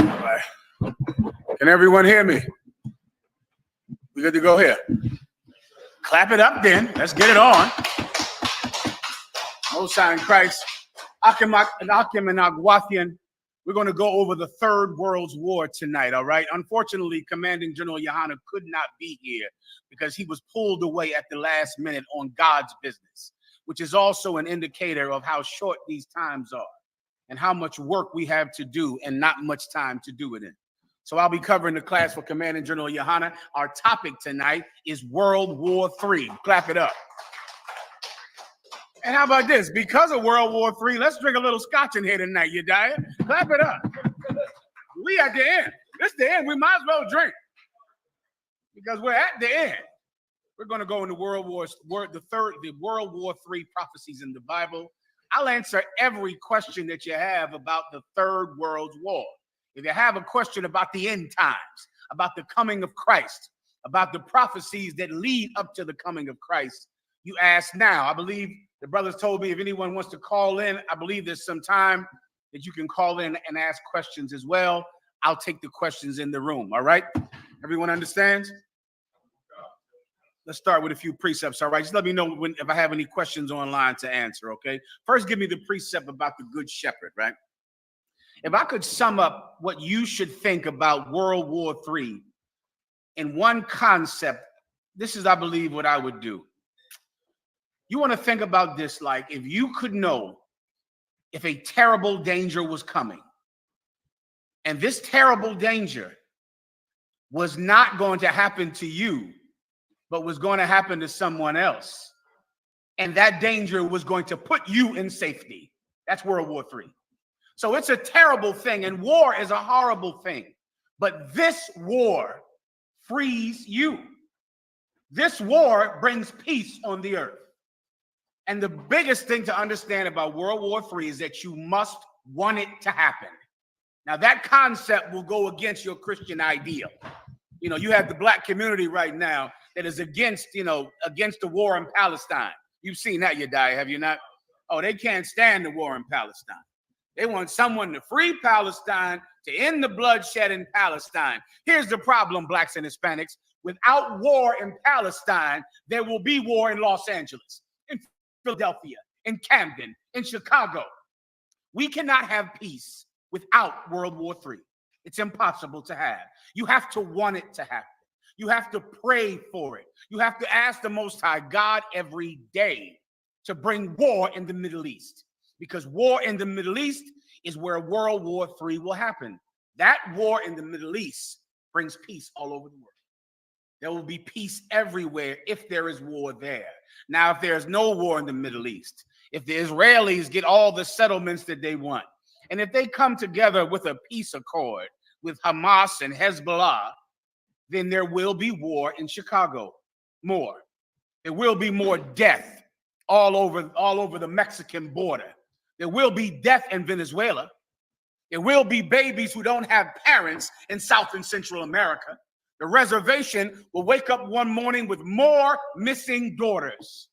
Right. Can everyone hear me? We good to go here? Clap it up then. Let's get it on. Most High in Christ. Akim and Agwathian. We're going to go over the Third World War tonight, all right? Unfortunately, Commanding General Yahanna could not be here because he was pulled away at the last minute on God's business, which is also an indicator of how short these times are and how much work we have to do and not much time to do it in. So I'll be covering the class for Commanding General Yahanna. Our topic tonight is World War III. Clap it up. And how about this? Because of World War III, let's drink a little scotch in here tonight, you diet. Clap it up. We at the end. This the end. We might as well drink. Because we're at the end. We're going to go into World War III prophecies in the Bible. I'll answer every question that you have about the Third World War. If you have a question about the end times, about the coming of Christ, about the prophecies that lead up to the coming of Christ, you ask now. I believe the brothers told me if anyone wants to call in, I believe there's some time that you can call in and ask questions as well. I'll take the questions in the room, all right? Everyone understands? Let's start with a few precepts, all right? Just let me know if I have any questions online to answer, okay? First, give me the precept about the Good Shepherd, right? If I could sum up what you should think about World War III in one concept, this is, I believe, what I would do. You want to think about this like if you could know if a terrible danger was coming, and this terrible danger was not going to happen to you, but was going to happen to someone else, and that danger was going to put you in safety. That's World War III. So it's a terrible thing, and war is a horrible thing. But this war frees you. This war brings peace on the earth. And the biggest thing to understand about World War III is that you must want it to happen. Now, that concept will go against your Christian ideal. You know, you have the black community right now that is against the war in Palestine. You've seen that, Yedai, have you not? Oh, they can't stand the war in Palestine. They want someone to free Palestine, to end the bloodshed in Palestine. Here's the problem, blacks and Hispanics. Without war in Palestine, there will be war in Los Angeles, in Philadelphia, in Camden, in Chicago. We cannot have peace without World War III. It's impossible to have. You have to want it to happen. You have to pray for it. You have to ask the Most High God every day to bring war in the Middle East, because war in the Middle East is where World War III will happen. That war in the Middle East brings peace all over the world. There will be peace everywhere if there is war there. Now, if there's no war in the Middle East, if the Israelis get all the settlements that they want, and if they come together with a peace accord with Hamas and Hezbollah, then there will be war in Chicago. More. There will be more death all over the Mexican border. There will be death in Venezuela. There will be babies who don't have parents in South and Central America. The reservation will wake up one morning with more missing daughters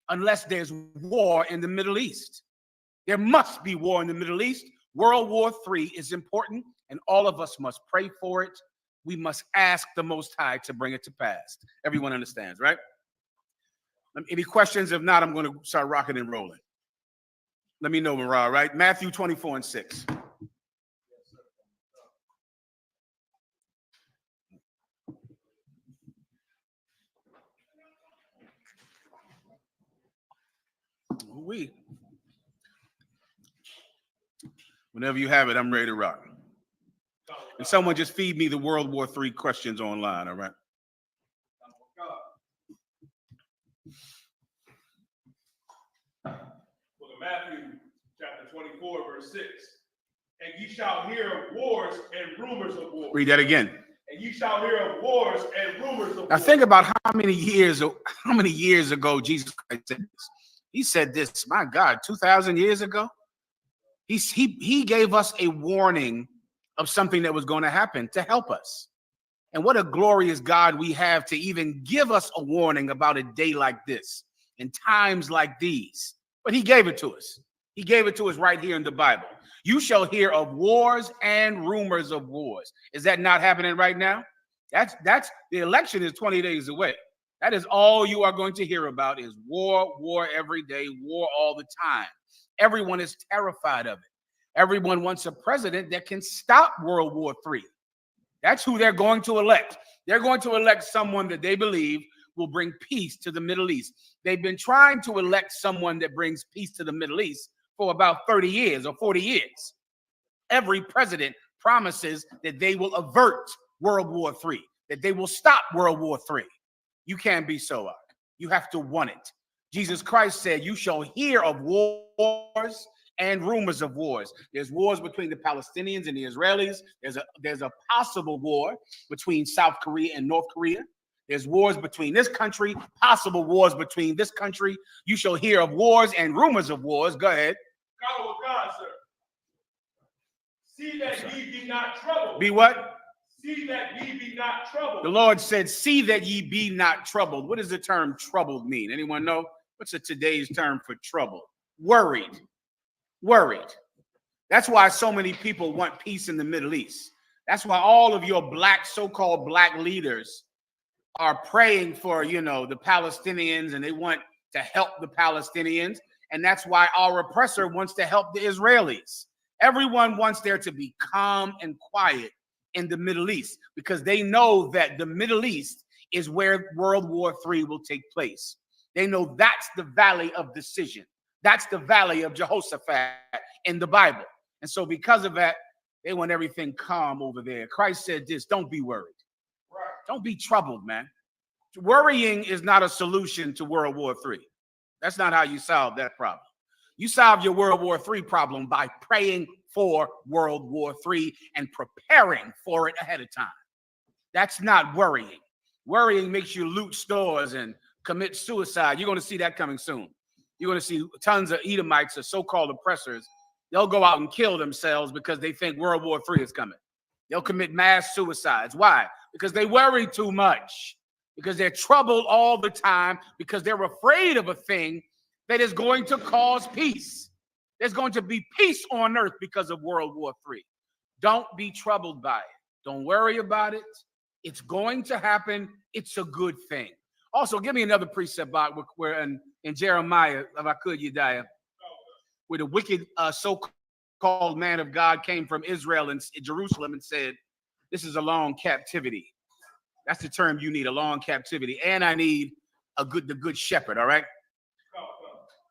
unless there's war in the Middle East. There must be war in the Middle East. World War III is important, and all of us must pray for it. We must ask the Most High to bring it to pass. Everyone understands, right? Any questions? If not, I'm going to start rocking and rolling. Let me know, Marah, right? Matthew 24:6. Whenever you have it, I'm ready to rock. And someone just feed me the World War III questions online, all right? Matthew chapter 24, verse 6. And ye shall hear of wars and rumors of wars. Read that again. And ye shall hear of wars and rumors of now wars. Think about how many years ago Jesus Christ said this. He said this, my God, 2,000 years ago. He gave us a warning of something that was going to happen to help us. And what a glorious God we have to even give us a warning about a day like this and times like these. But he gave it to us. He gave it to us right here in the Bible. You shall hear of wars and rumors of wars. Is that not happening right now? That's the election is 20 days away. That is all you are going to hear about is war, war every day, war all the time. Everyone is terrified of it. Everyone wants a president that can stop World War III. That's who they're going to elect. They're going to elect someone that they believe will bring peace to the Middle East. They've been trying to elect someone that brings peace to the Middle East for about 30 years or 40 years. Every president promises that they will avert World War III, that they will stop World War III. You can't be so up. You have to want it. Jesus Christ said, you shall hear of wars and rumors of wars. There's wars between the Palestinians and the Israelis. There's a possible war between South Korea and North Korea. There's wars between this country, possible wars between this country. You shall hear of wars and rumors of wars. Go ahead. God, sir. See that ye be not troubled. Be what? See that ye be not troubled. The Lord said, see that ye be not troubled. What does the term troubled mean? Anyone know? What's today's term for trouble? Worried. Worried. That's why so many people want peace in the Middle East. That's why all of your black, so-called black leaders are praying for, the Palestinians, and they want to help the Palestinians. And that's why our oppressor wants to help the Israelis. Everyone wants there to be calm and quiet in the Middle East because they know that the Middle East is where World War III will take place. They know that's the valley of decision. That's the valley of Jehoshaphat in the Bible. And so because of that, they want everything calm over there. Christ said this, don't be worried. Right. Don't be troubled, man. Worrying is not a solution to World War III. That's not how you solve that problem. You solve your World War III problem by praying for World War III and preparing for it ahead of time. That's not worrying. Worrying makes you loot stores and commit suicide. You're going to see that coming soon. You're going to see tons of Edomites or so-called oppressors. They'll go out and kill themselves because they think World War III is coming. They'll commit mass suicides. Why? Because they worry too much. Because they're troubled all the time. Because they're afraid of a thing that is going to cause peace. There's going to be peace on earth because of World War III. Don't be troubled by it. Don't worry about it. It's going to happen. It's a good thing. Also, give me another precept about where in Jeremiah, if I could, Yediah, where the wicked so-called man of God came from Israel and Jerusalem and said, this is a long captivity. That's the term you need, a long captivity. And I need the good shepherd, all right?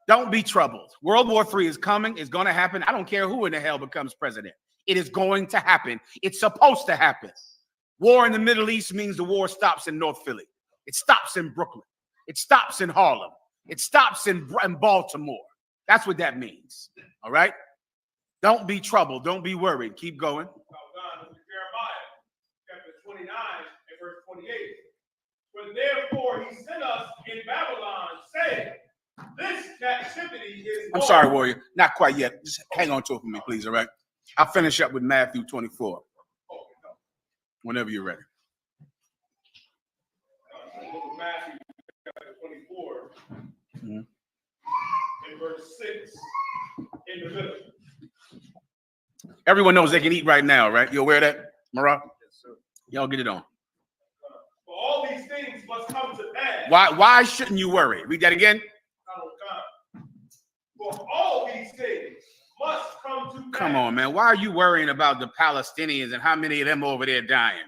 Don't be troubled. World War III is coming. It's going to happen. I don't care who in the hell becomes president. It is going to happen. It's supposed to happen. War in the Middle East means the war stops in North Philly. It stops in Brooklyn. It stops in Harlem. It stops in Baltimore. That's what that means. All right? Don't be troubled. Don't be worried. Keep going. Jeremiah chapter 29 and verse 28. But therefore he sent us in Babylon, saying, this captivity is. I'm sorry, Warrior. Not quite yet. Just hang on to it for me, please. All right? I'll finish up with Matthew 24. Whenever you're ready. Matthew chapter 24 and verse 6 in the middle. Everyone knows they can eat right now, right? You aware of that, Marah? Yes, sir. Y'all get it on. For all these things must come to pass. Why shouldn't you worry? Read that again. For all these things must come to pass. Come on, man. Why are you worrying about the Palestinians and how many of them over there dying?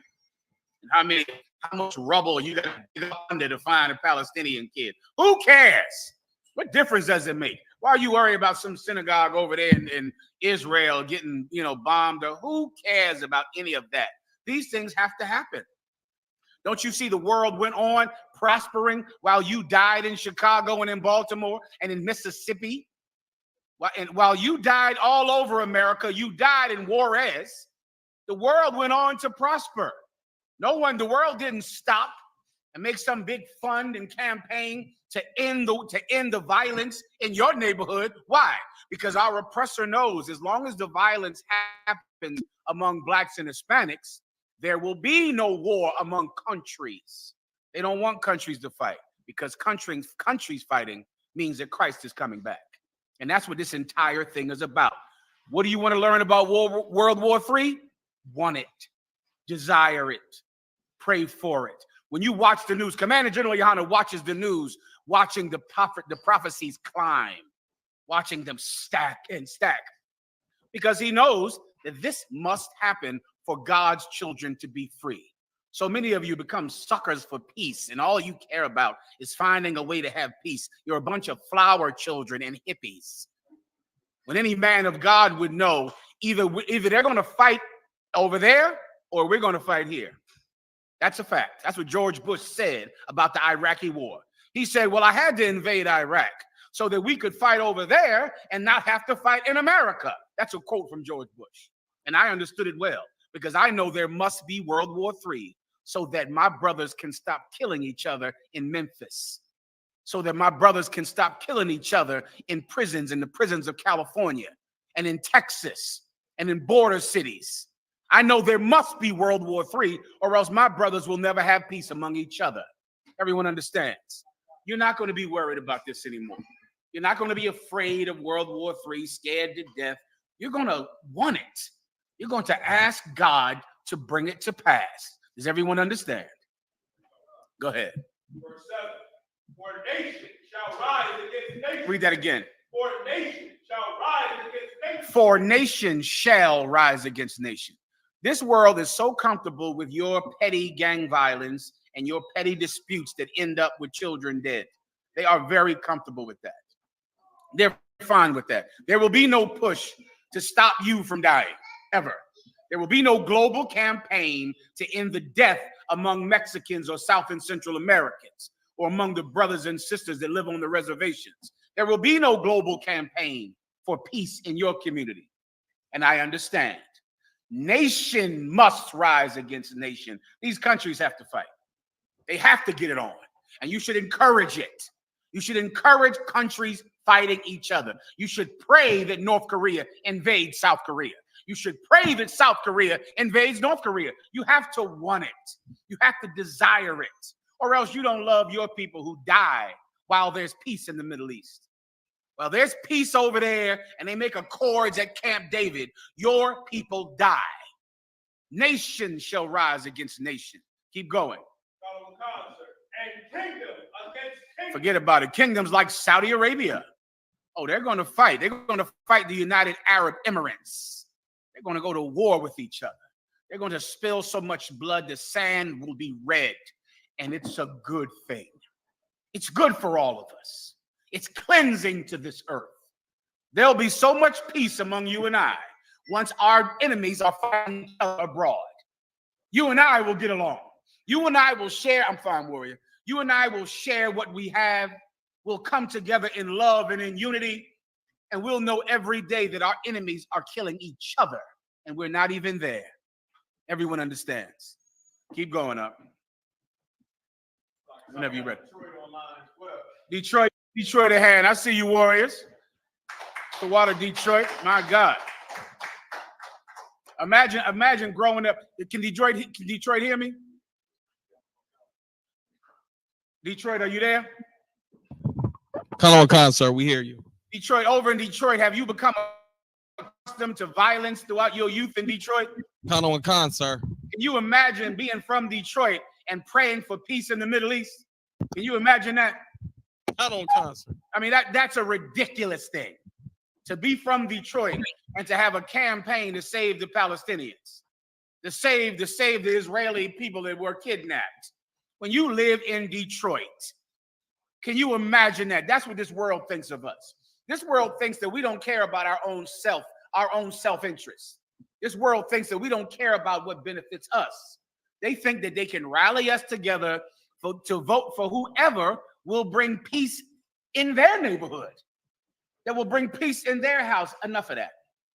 And how much rubble you got to dig under to find a Palestinian kid? Who cares? What difference does it make? Why are you worried about some synagogue over there in Israel getting, bombed? Or who cares about any of that? These things have to happen. Don't you see the world went on prospering while you died in Chicago and in Baltimore and in Mississippi? And while you died all over America, you died in Juarez. The world went on to prosper. The world didn't stop and make some big fund and campaign to end the violence in your neighborhood. Why? Because our oppressor knows as long as the violence happens among blacks and Hispanics, there will be no war among countries. They don't want countries to fight because countries fighting means that Christ is coming back. And that's what this entire thing is about. What do you want to learn about World War III? Want it, desire it, pray for it. When you watch the news, Commander General Yahanna watches the news, watching the prophecies climb, watching them stack and stack, because he knows that this must happen for God's children to be free. So many of you become suckers for peace, and all you care about is finding a way to have peace. You're a bunch of flower children and hippies. When any man of God would know, either they're going to fight over there or we're going to fight here. That's a fact. That's what George Bush said about the Iraqi war. He said, well, I had to invade Iraq so that we could fight over there and not have to fight in America. That's a quote from George Bush. And I understood it well, because I know there must be World War III so that my brothers can stop killing each other in Memphis, so that my brothers can stop killing each other in prisons, in the prisons of California and in Texas and in border cities. I know there must be World War III, or else my brothers will never have peace among each other. Everyone understands. You're not going to be worried about this anymore. You're not going to be afraid of World War III, scared to death. You're going to want it. You're going to ask God to bring it to pass. Does everyone understand? Go ahead. Verse 7. For nation shall rise against nation. Read that again. For nation shall rise against nation. For nation shall rise against nation. This world is so comfortable with your petty gang violence and your petty disputes that end up with children dead. They are very comfortable with that. They're fine with that. There will be no push to stop you from dying, ever. There will be no global campaign to end the death among Mexicans or South and Central Americans, or among the brothers and sisters that live on the reservations. There will be no global campaign for peace in your community. And I understand. Nation must rise against nation. These countries have to fight. They have to get it on. And you should encourage it. You should encourage countries fighting each other. You should pray that North Korea invades South Korea. You should pray that South Korea invades North Korea. You have to want it. You have to desire it. Or else you don't love your people who die while there's peace in the Middle East. While there's peace over there and they make accords at Camp David, your people die. Nation shall rise against nation. Keep going. And kingdom against kingdom. Forget about it. Kingdoms like Saudi Arabia. Oh, they're going to fight. They're going to fight the United Arab Emirates. They're going to go to war with each other. They're going to spill so much blood, the sand will be red. And it's a good thing. It's good for all of us. It's cleansing to this earth. There'll be so much peace among you and I once our enemies are fighting abroad. You and I will get along. You and I will share. I'm fine, warrior. You and I will share what we have. We'll come together in love and in unity. And we'll know every day that our enemies are killing each other. And we're not even there. Everyone understands. Keep going up. Whenever you're ready. Detroit ahead. I see you, warriors. The water, Detroit. My God. Imagine growing up. Can Detroit hear me? Detroit, are you there? Con, sir, we hear you. Detroit, over in Detroit, have you become accustomed to violence throughout your youth in Detroit? Con, sir. Can you imagine being from Detroit and praying for peace in the Middle East? Can you imagine that? Con, sir. I mean, that's a ridiculous thing. To be from Detroit and to have a campaign to save the Palestinians, to save the Israeli people that were kidnapped. When you live in Detroit, can you imagine that? That's what this world thinks of us. This world thinks that we don't care about our own self-interest. This world thinks that we don't care about what benefits us. They think that they can rally us together to vote for whoever will bring peace in their neighborhood, that will bring peace in their house. Enough of that.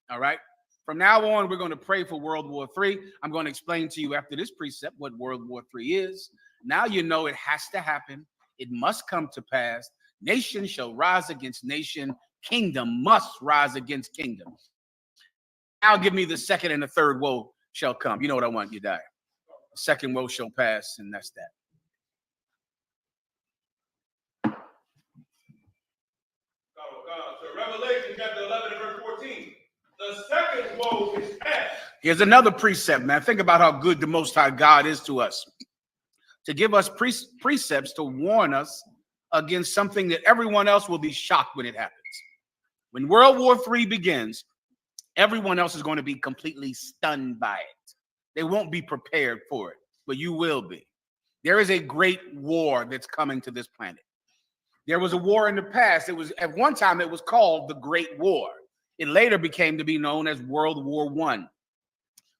All right. From now on, we're going to pray for World War III. I'm going to explain to you after this precept what World War III is. Now you know it has to happen. It must come to pass. Nation shall rise against nation. Kingdom must rise against kingdom. Now give me the second and the third woe shall come. You know what I want, you die. The second woe shall pass, and that's that. So Revelation chapter 11 and verse 14. The woe is past. Here's another precept, man. Think about how good the Most High God is to us. To give us precepts to warn us against something that everyone else will be shocked when it happens. When World War III begins, everyone else is going to be completely stunned by it. They won't be prepared for it, but you will be. There is a great war that's coming to this planet. There was a war in the past. It was at one time it was called the Great War. It later became to be known as World War I.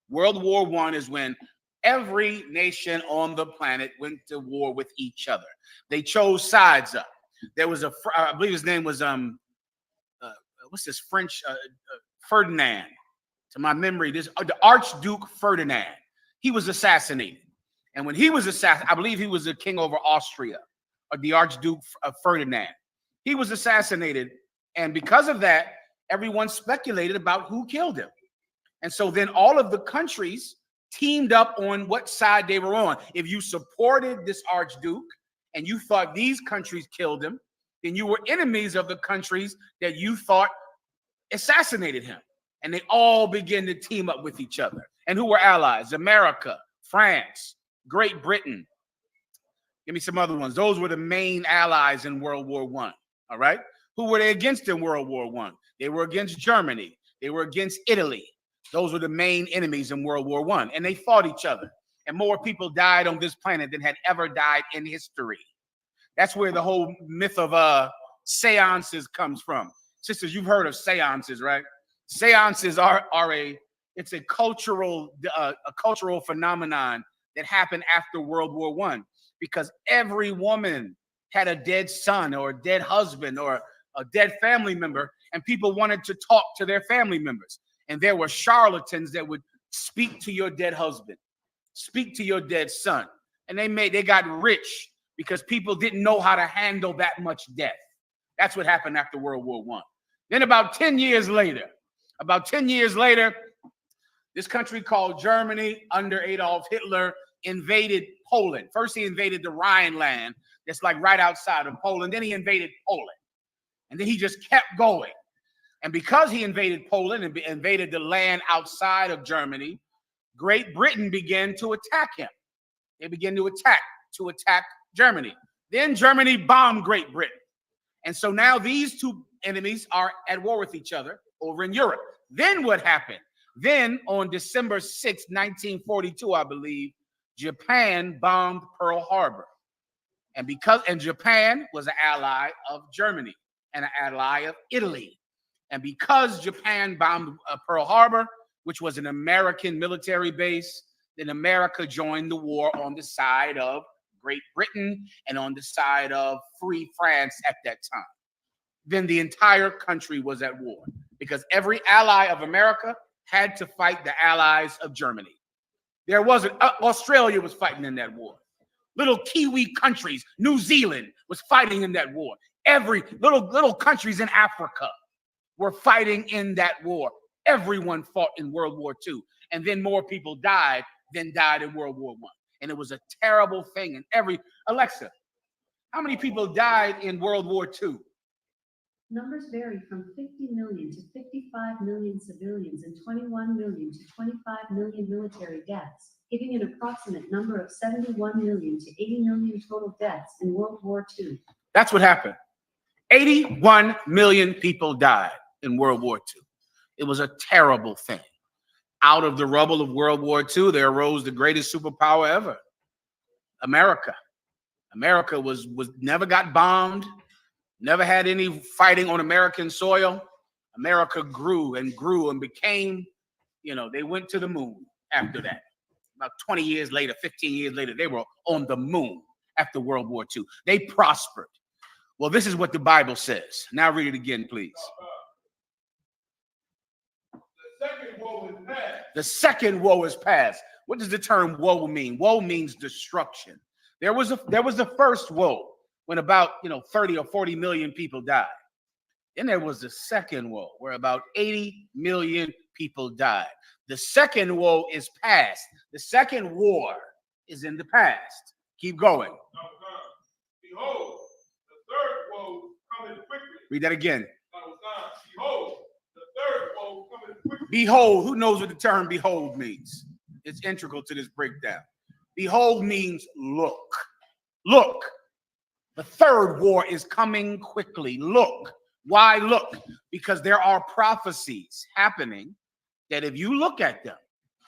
World War I is when every nation on the planet went to war with each other. They chose sides up. There was I believe his name was what's this French Ferdinand. To my memory, the Archduke Ferdinand. He was assassinated, and when he was assassinated, I believe he was the king over Austria, or the Archduke Ferdinand. He was assassinated, and because of that, everyone speculated about who killed him. And so then all of the countries teamed up on what side they were on. If you supported this Archduke and you thought these countries killed him, then you were enemies of the countries that you thought assassinated him. And they all began to team up with each other. And who were allies? America, France, Great Britain. Give me some other ones. Those were the main allies in World War I. All right. Who were they against in World War I? They were against Germany. They were against Italy. Those were the main enemies in World War I. And they fought each other. And more people died on this planet than had ever died in history. That's where the whole myth of seances comes from. Sisters, you've heard of seances, right? Seances are a cultural phenomenon that happened after World War I, because every woman had a dead son or a dead husband or a dead family member, and people wanted to talk to their family members. And there were charlatans that would speak to your dead husband, speak to your dead son. And they got rich because people didn't know how to handle that much death. That's what happened after World War I. Then about 10 years later, this country called Germany under Adolf Hitler invaded Poland. First, he invaded the Rhineland, that's like right outside of Poland. Then he invaded Poland. And then he just kept going. And because he invaded Poland and invaded the land outside of Germany, Great Britain began to attack him. They began to attack Germany. Then Germany bombed Great Britain. And so now these two enemies are at war with each other over in Europe. Then what happened? Then on December 6, 1942, I believe, Japan bombed Pearl Harbor. And Japan was an ally of Germany and an ally of Italy. And because Japan bombed Pearl Harbor, which was an American military base, then America joined the war on the side of Great Britain and on the side of Free France at that time. Then the entire country was at war because every ally of America had to fight the allies of Germany. There wasn't, Australia was fighting in that war. Little Kiwi countries, New Zealand was fighting in that war. Every little countries in Africa were fighting in that war. Everyone fought in World War II. And then more people died than died in World War I. And it was a terrible thing. And Alexa, how many people died in World War II? Numbers vary from 50 million to 55 million civilians and 21 million to 25 million military deaths, giving an approximate number of 71 million to 80 million total deaths in World War II. That's what happened. 81 million people died in World War II. It was a terrible thing. Out of the rubble of World War II, there arose the greatest superpower ever, America. America was never got bombed, never had any fighting on American soil. America grew and became, they went to the moon after that. About 20 years later, 15 years later, they were on the moon after World War II. They prospered. Well, this is what the Bible says. Now read it again, please. The second woe is past. The second woe is past. What does the term woe mean? Woe means destruction. There was the first woe when about 30 or 40 million people died. Then there was the second woe where about 80 million people died. The second woe is past. The second war is in the past. Keep going. Behold, the third woe coming quickly. Read that again. Behold, the third woe coming Behold, who knows what the term behold means? It's integral to this breakdown. Behold means look. Look. The third war is coming quickly. Look. Why look? Because there are prophecies happening that if you look at them,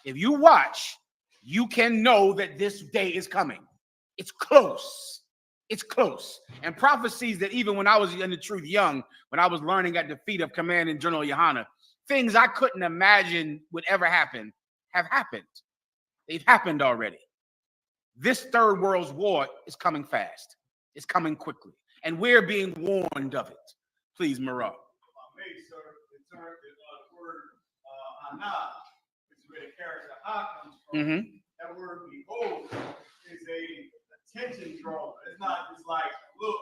if you watch, you can know that this day is coming. It's close. It's close. And prophecies that even when I was in the truth young, when I was learning at the feet of Commanding General Yahanna, things I couldn't imagine would ever happen have happened. They've happened already. This third world's war is coming fast. It's coming quickly. And we're being warned of it. Please, Marah. Hey, sir, the term, the word Hana, which is where the character Ha comes from. That word behold is a attention drawer. It's not just like look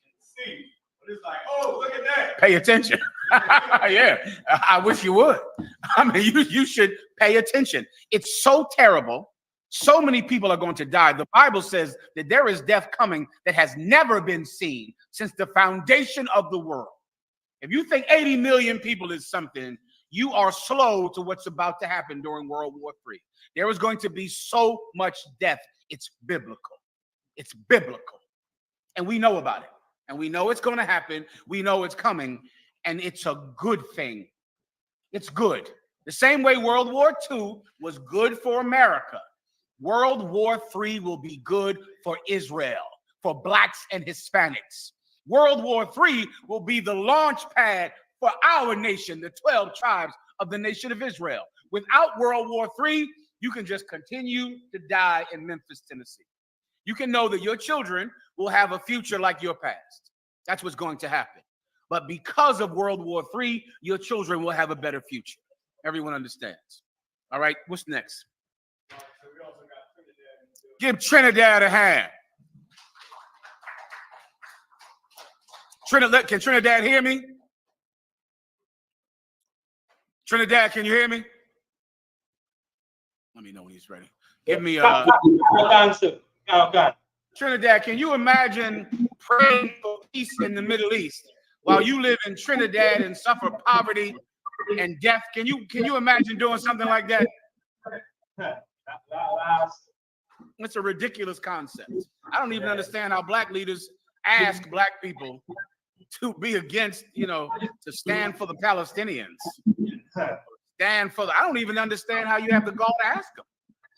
and see, but it's like, oh, look at that. Pay attention. Yeah, I wish you would. I mean, you should pay attention. It's so terrible. So many people are going to die. The Bible says that there is death coming that has never been seen since the foundation of the world. If you think 80 million people is something, you are slow to what's about to happen during World War III. There is going to be so much death. It's biblical. It's biblical. And we know about it. And we know it's going to happen. We know it's coming. And it's a good thing. It's good. The same way World War II was good for America. World War III will be good for Israel, for blacks and Hispanics. World War III will be the launch pad for our nation, the 12 tribes of the nation of Israel. Without World War III, you can just continue to die in Memphis, Tennessee. You can know that your children will have a future like your past. That's what's going to happen. But because of World War III, your children will have a better future. Everyone understands. All right, what's next? Give Trinidad a hand. Trinidad, can Trinidad hear me? Trinidad, can you hear me? Let me know when he's ready. Give me Trinidad, can you imagine praying for peace in the Middle East while you live in Trinidad and suffer poverty and death? Can you imagine doing something like that? It's a ridiculous concept. I don't even understand how black leaders ask black people to be against, to stand for the Palestinians. I don't even understand how you have the gall to ask them.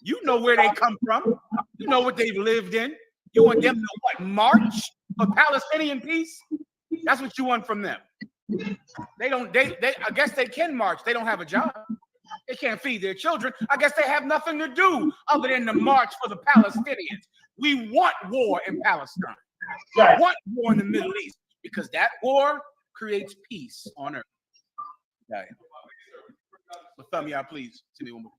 You know where they come from. You know what they've lived in. You want them to what, march for Palestinian peace? That's what you want from them. I guess they can march. They don't have a job. They can't feed their children. I guess they have nothing to do other than to march for the Palestinians. We want war in Palestine. We want war in the Middle East because that war creates peace on earth. Yeah. But thumb me out, please. See me one more.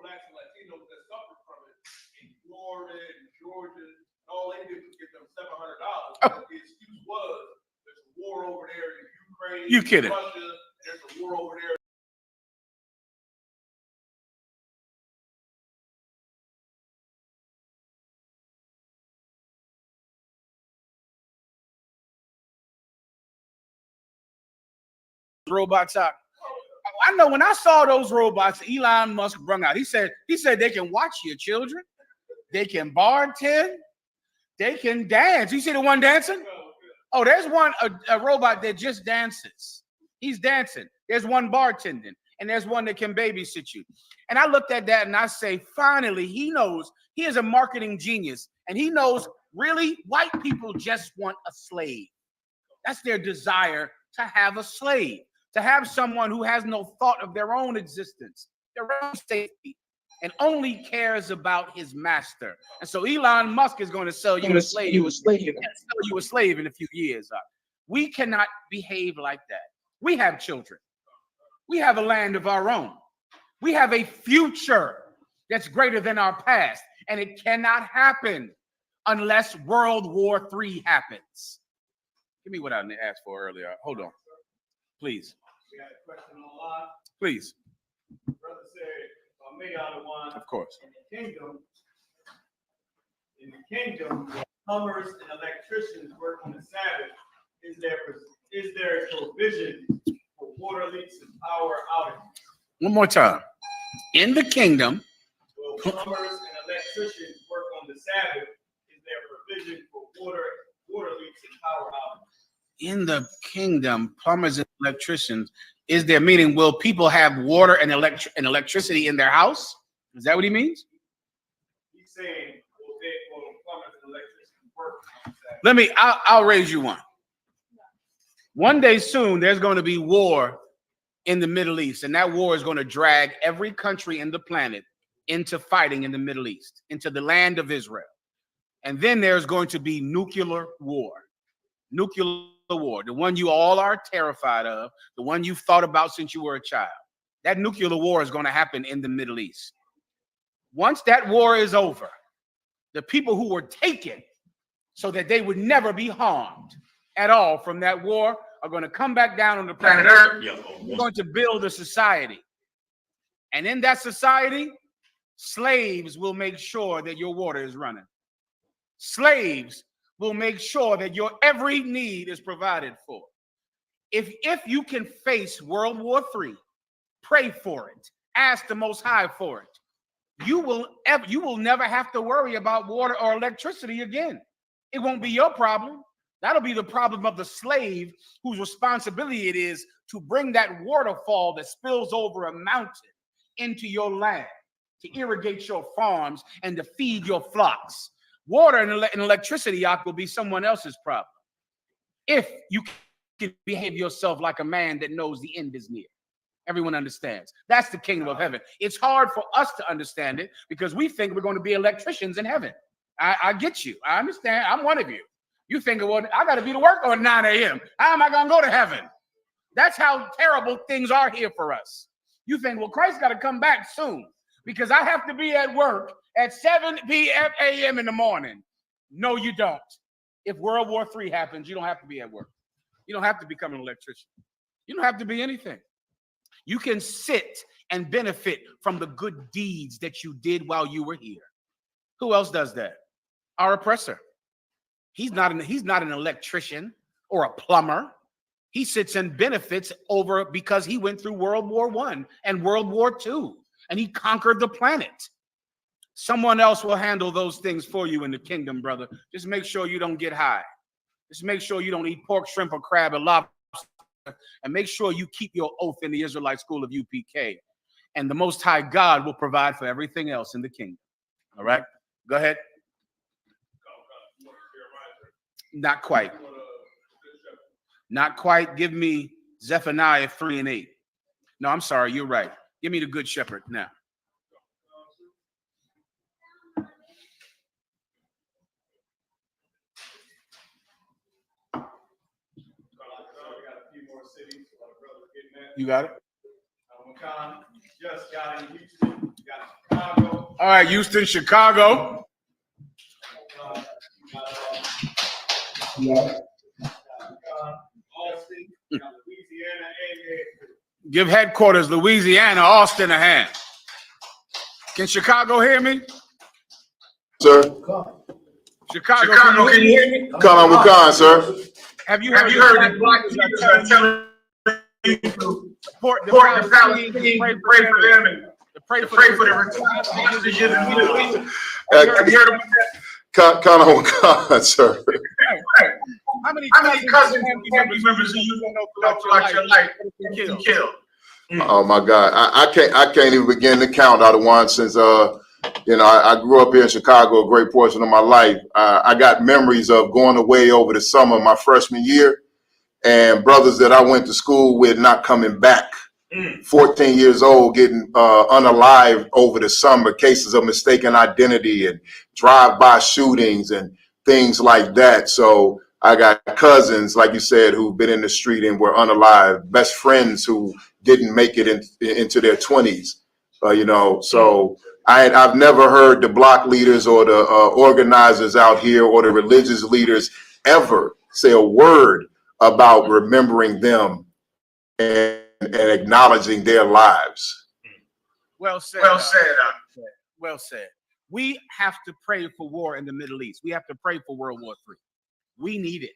Blacks and Latinos that suffered from it in Florida and Georgia, all they did was give them $700. Oh. The excuse was there's a war over there in Ukraine, you kidding? Russia, there's a war over there. Robots out. I know when I saw those robots, Elon Musk brung out. He said they can watch your children, they can bartend, they can dance. You see the one dancing? Oh, there's one a robot that just dances. He's dancing. There's one bartending, and there's one that can babysit you. And I looked at that and I say, finally, he knows. He is a marketing genius, and he knows really white people just want a slave. That's their desire, to have a slave. To have someone who has no thought of their own existence, their own safety, and only cares about his master. And so Elon Musk is going to sell you a slave. Sell you a slave in a few years. We cannot behave like that. We have children. We have a land of our own. We have a future that's greater than our past. And it cannot happen unless World War III happens. Give me what I asked for earlier. Hold on. Please. We got a question online. Please. Brother said, of course. In the kingdom, plumbers and electricians work on the Sabbath, is there provision for water leaks and power outages? One more time. In the kingdom, Will plumbers and electricians work on the Sabbath? Is there provision for water leaks and power outages? in the kingdom, plumbers and electricians, is there, meaning will people have water and electricity in their house? Is that what he means? He's saying, will plumbers and electricians work on the Sabbath? I'll raise you one. One day soon, there's going to be war in the Middle East, and that war is going to drag every country in the planet into fighting in the Middle East, into the land of Israel. And then there's going to be nuclear war. Nuclear war, the one you all are terrified of, the one you've thought about since you were a child. That nuclear war is going to happen in the Middle East. Once that war is over, the people who were taken so that they would never be harmed at all from that war are going to come back down on the planet Earth. We're going to build a society. And in that society, slaves will make sure that your water is running. Slaves will make sure that your every need is provided for. If you can face World War III, pray for it. Ask the Most High for it. You will never have to worry about water or electricity again. It won't be your problem. That'll be the problem of the slave whose responsibility it is to bring that waterfall that spills over a mountain into your land, to irrigate your farms and to feed your flocks. Water and electricity will be someone else's problem. If you can behave yourself like a man that knows the end is near. Everyone understands. That's the kingdom of heaven. It's hard for us to understand it because we think we're going to be electricians in heaven. I get you. I understand. I'm one of you. You think, well, I got to be to work on 9 a.m. How am I going to go to heaven? That's how terrible things are here for us. You think, well, Christ got to come back soon because I have to be at work at 7 a.m. in the morning. No, you don't. If World War III happens, you don't have to be at work. You don't have to become an electrician. You don't have to be anything. You can sit and benefit from the good deeds that you did while you were here. Who else does that? Our oppressor. He's not an electrician or a plumber. He sits and benefits over because he went through World War I and World War II, and he conquered the planet. Someone else will handle those things for you in the kingdom, brother. Just make sure you don't get high. Just make sure you don't eat pork, shrimp, or crab, or lobster. And make sure you keep your oath in the Israelite school of UPK. And the Most High God will provide for everything else in the kingdom. All right? Go ahead. Not quite. Not quite. Give me Zephaniah 3 and 8. No, I'm sorry. You're right. Give me the Good Shepherd now. You got it? Just got in Houston. You got Chicago. All right, Houston, Chicago. Austin, Louisiana, and Give headquarters, Louisiana, Austin a hand. Can Chicago hear me? Sir. Chicago, Can you hear me? Come on, we can, sir. Have you heard the black leaders are telling you to support the Palestinians, pray for them, and to pray for the Have you heard about that? Kind of, sir. How many cousins and family members do you know throughout your life killed? Oh my God, I can't even begin to count out of one since I grew up here in Chicago a great portion of my life. I got memories of going away over the summer my freshman year, and brothers that I went to school with not coming back. 14 years old, getting unalived over the summer, cases of mistaken identity and drive-by shootings and things like that. So I got cousins, like you said, who've been in the street and were unalived, best friends who didn't make it into their 20s, So I've never heard the block leaders or the organizers out here or the religious leaders ever say a word about remembering them and acknowledging their lives. Well said. Well said. We have to pray for war in the Middle East. We have to pray for World War III. We need it.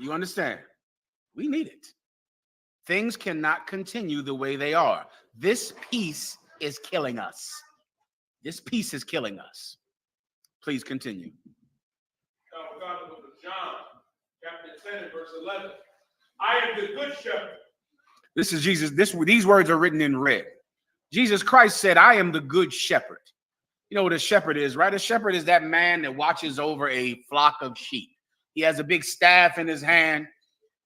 You understand? We need it. Things cannot continue the way they are. This peace is killing us. This peace is killing us. Please continue. John chapter 10 verse 11. I am the good shepherd. This is Jesus. These words are written in red. Jesus Christ said, I am the good shepherd. You know what a shepherd is, right? A shepherd is that man that watches over a flock of sheep. He has a big staff in his hand.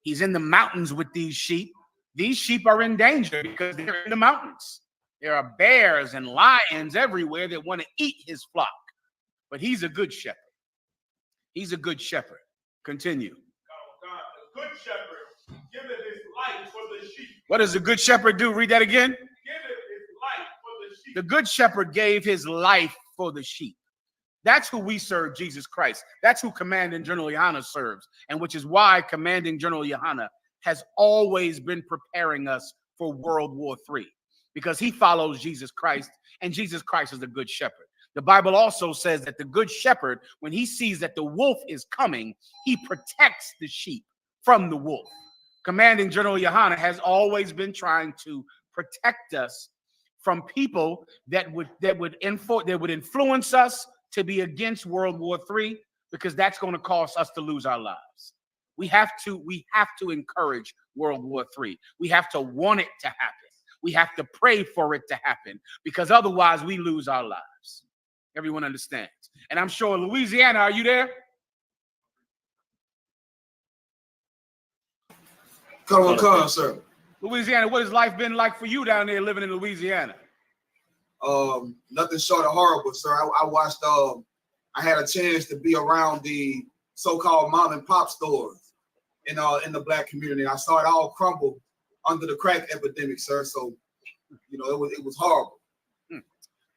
He's in the mountains with these sheep. These sheep are in danger because they're in the mountains. There are bears and lions everywhere that want to eat his flock. But he's a good shepherd. He's a good shepherd. Continue. God, the good shepherd giveth his life for the sheep. What does the good shepherd do? Read that again. Giveth his life for the sheep. The good shepherd gave his life for the sheep. That's who we serve, Jesus Christ. That's who Commanding General Yahanna serves, and which is why Commanding General Yahanna has always been preparing us for World War III, because he follows Jesus Christ, and Jesus Christ is the good shepherd. The Bible also says that the good shepherd, when he sees that the wolf is coming, he protects the sheep from the wolf. Commanding General Yahanna has always been trying to protect us from people that would influence us to be against World War III, because that's going to cause us to lose our lives. We have to encourage World War III. We have to want it to happen. We have to pray for it to happen, because otherwise we lose our lives. Everyone understands. And I'm sure Louisiana, are you there? Come on, sir. Louisiana, what has life been like for you down there living in Louisiana? Nothing short of horrible, sir. I watched, I had a chance to be around the so-called mom and pop stores in the black community. I saw it all crumble under the crack epidemic, sir. So, you know, it was horrible.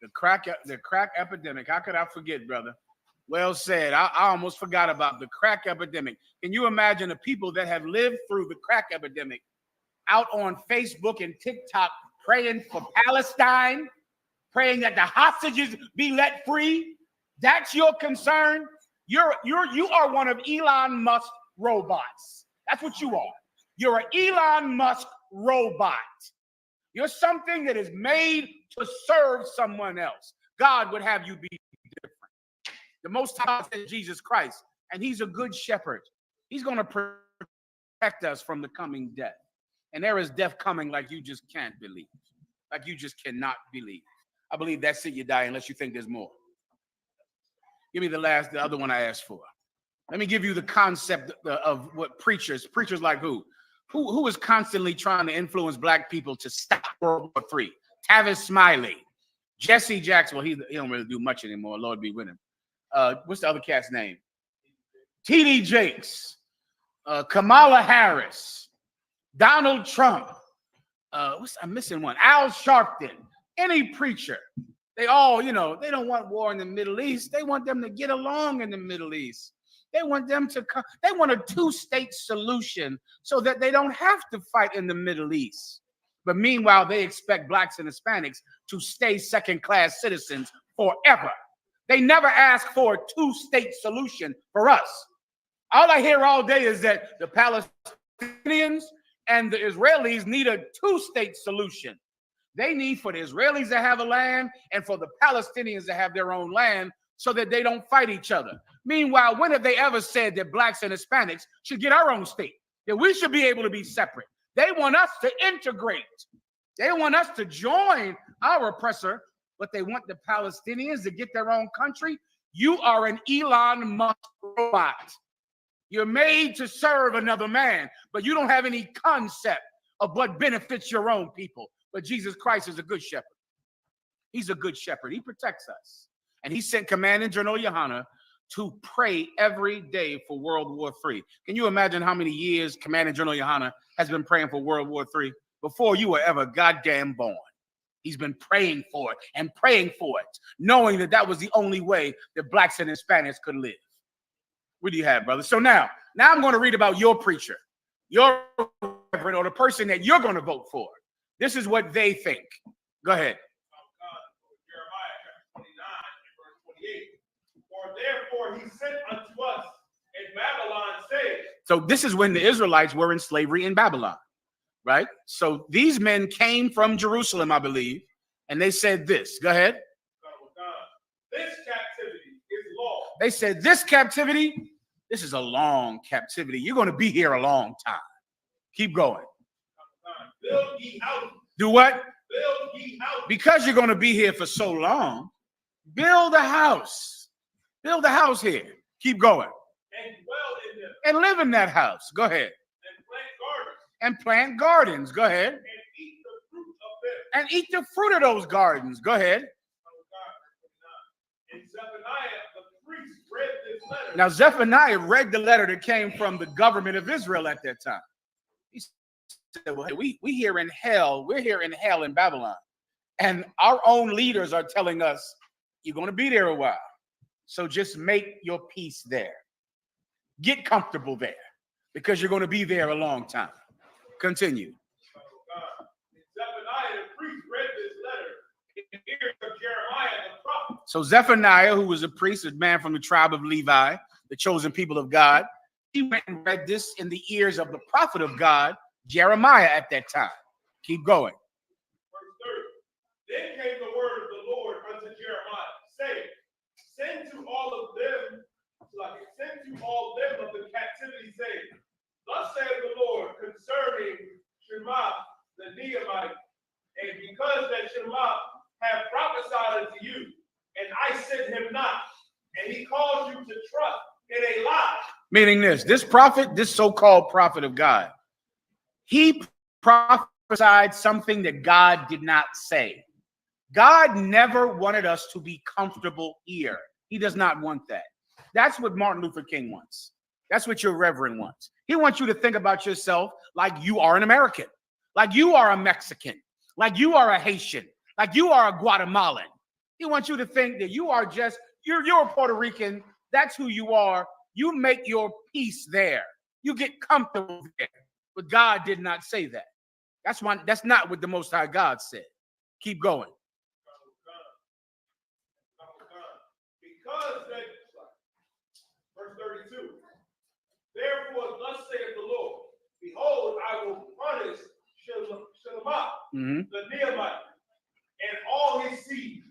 The crack epidemic. How could I forget, brother? Well said. I almost forgot about the crack epidemic. Can you imagine the people that have lived through the crack epidemic out on Facebook and TikTok praying for Palestine, praying that the hostages be let free? That's your concern? You are one of Elon Musk's robots. That's what you are. You're an Elon Musk robot. You're something that is made to serve someone else. God would have you be different. The Most High is Jesus Christ, and he's a good shepherd. He's going to protect us from the coming death. And there is death coming like you just can't believe, like you just cannot believe. I believe that's it, you die, unless you think there's more. Give me the other one I asked for. Let me give you the concept of what preachers like who is constantly trying to influence black people to stop World War III. Tavis Smiley, Jesse Jackson. Well, he don't really do much anymore. Lord be with him. What's the other cat's name? T.D. Jakes, Kamala Harris, Donald Trump. I'm missing one. Al Sharpton. Any preacher. They all, they don't want war in the Middle East. They want them to get along in the Middle East. They want them to come. They want a two-state solution so that they don't have to fight in the Middle East. But meanwhile, they expect blacks and Hispanics to stay second-class citizens forever. They never ask for a two-state solution for us. All I hear all day is that the Palestinians and the Israelis need a two-state solution. They need for the Israelis to have a land and for the Palestinians to have their own land so that they don't fight each other. Meanwhile, when have they ever said that blacks and Hispanics should get our own state, that we should be able to be separate? They want us to integrate. They want us to join our oppressor, but they want the Palestinians to get their own country. You are an Elon Musk robot. You're made to serve another man, but you don't have any concept of what benefits your own people. But Jesus Christ is a good shepherd. He's a good shepherd. He protects us. And he sent Commanding General Yahanna to pray every day for World War III. Can you imagine how many years Commanding General Yahanna has been praying for World War III? Before you were ever goddamn born. He's been praying for it and praying for it, knowing that that was the only way that blacks and Hispanics could live. What do you have, brother? So now I'm going to read about your preacher, your reverend, or the person that you're going to vote for. This is what they think. Go ahead. Wherefore he sent unto us in Babylon, saying, So this is when the Israelites were in slavery in Babylon, right? So these men came from Jerusalem, I believe, and they said this. Go ahead. this captivity is long. They said this captivity, this is a long captivity. You're going to be here a long time. Keep going. Build ye houses. Do what? Build ye houses. Because you're going to be here for so long, build a house. Build a house here. Keep going. And dwell in them. And live in that house. Go ahead. And plant gardens. Go ahead. And eat the fruit of them. And eat the fruit of those gardens. Go ahead. And Zephaniah the priest read this letter. Now, Zephaniah read the letter that came from the government of Israel at that time. He said, well, we here in hell. We're here in hell in Babylon. And our own leaders are telling us, you're going to be there a while. So just make your peace there. Get comfortable there because you're going to be there a long time. Continue. Zephaniah the priest read this letter in the ears of Jeremiah the prophet. So Zephaniah, who was a priest, a man from the tribe of Levi, the chosen people of God, he went and read this in the ears of the prophet of God, Jeremiah, at that time. Keep going. Verse 30. Then came the word of the Lord unto Jeremiah, saying, send to all of them of the captivity, saying, thus saith the Lord concerning Shema the Nehemite, and because that Shema have prophesied unto you, and I sent him not, and he caused you to trust in a lie. Meaning this prophet, this so-called prophet of God, he prophesied something that God did not say. God never wanted us to be comfortable here. He does not want that. That's what Martin Luther King wants. That's what your reverend wants. He wants you to think about yourself like you are an American, like you are a Mexican, like you are a Haitian, like you are a Guatemalan. He wants you to think that you are just, you're a Puerto Rican. That's who you are. You make your peace there. You get comfortable there. But God did not say that. That's not what the Most High God said. Keep going. Because that, verse 32, therefore thus saith the Lord, behold, I will punish Shema, the Nehemite, and all his seed.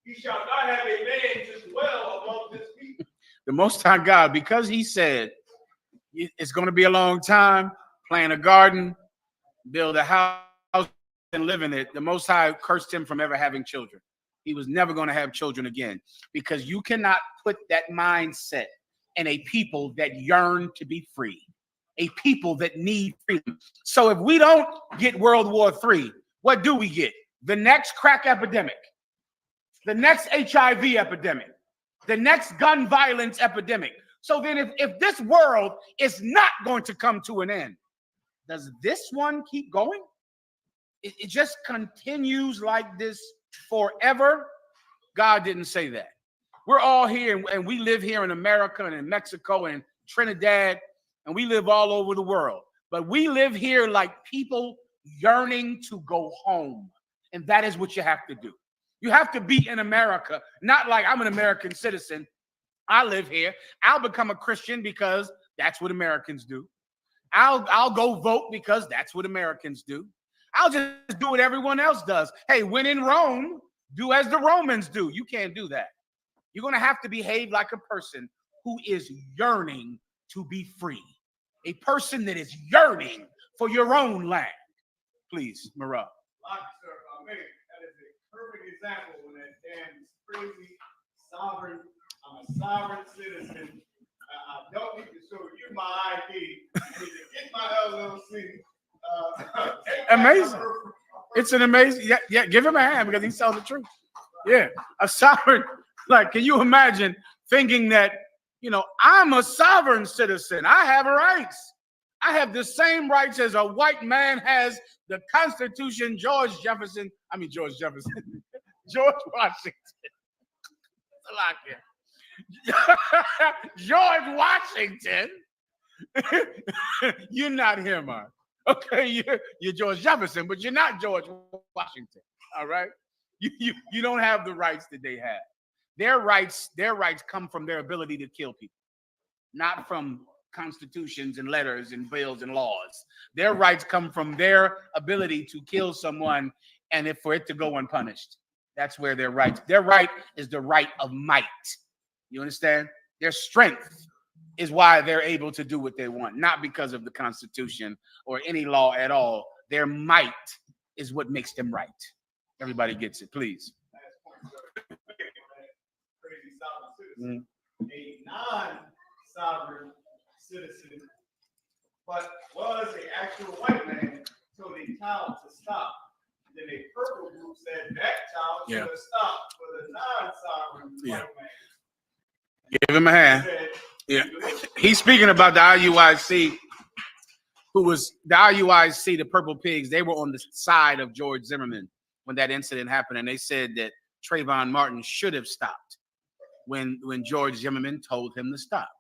He shall not have a man to dwell among this people. The Most High God, because he said it's going to be a long time, plant a garden, build a house, and live in it, the Most High cursed him from ever having children. He was never going to have children again because you cannot put that mindset in a people that yearn to be free, a people that need freedom. So if we don't get World War III, what do we get? The next crack epidemic, the next HIV epidemic, the next gun violence epidemic. So then if this world is not going to come to an end, does this one keep going? It just continues like this forever. God didn't say that. We're all here and we live here in America and in Mexico and Trinidad, and we live all over the world. But we live here like people yearning to go home. And that is what you have to do. You have to be in America, not like I'm an American citizen. I live here. I'll become a Christian because that's what Americans do. I'll go vote because that's what Americans do. I'll just do what everyone else does. Hey, when in Rome, do as the Romans do. You can't do that. You're going to have to behave like a person who is yearning to be free. A person that is yearning for your own land. Please, Marab. That is a perfect example when that damn crazy sovereign, I'm a sovereign citizen. I don't need to show you my ID. I need to get my LLC. Amazing. It's an amazing, yeah, give him a hand because he's telling the truth. Yeah, a sovereign, like, can you imagine thinking that, I'm a sovereign citizen. I have rights. I have the same rights as a white man has. The Constitution, George Washington. It's a lot here. George Washington. You're not him, Mark. Okay, you're George Jefferson, but you're not George Washington. All right, you don't have the rights that they have. Their rights come from their ability to kill people, not from constitutions and letters and bills and laws. Their rights come from their ability to kill someone and for it to go unpunished. That's where their right is the right of might. You understand? Their strength is why they're able to do what they want, not because of the Constitution or any law at all. Their might is what makes them right. Everybody gets it, please. Crazy sovereign citizen. A non-sovereign citizen, but was an actual white man, told a child to stop. Then a purple group said that child should have stopped for the non-sovereign white man. Give him a hand. Yeah. He's speaking about the IUIC, the Purple Pigs. They were on the side of George Zimmerman when that incident happened, and they said that Trayvon Martin should have stopped when George Zimmerman told him to stop.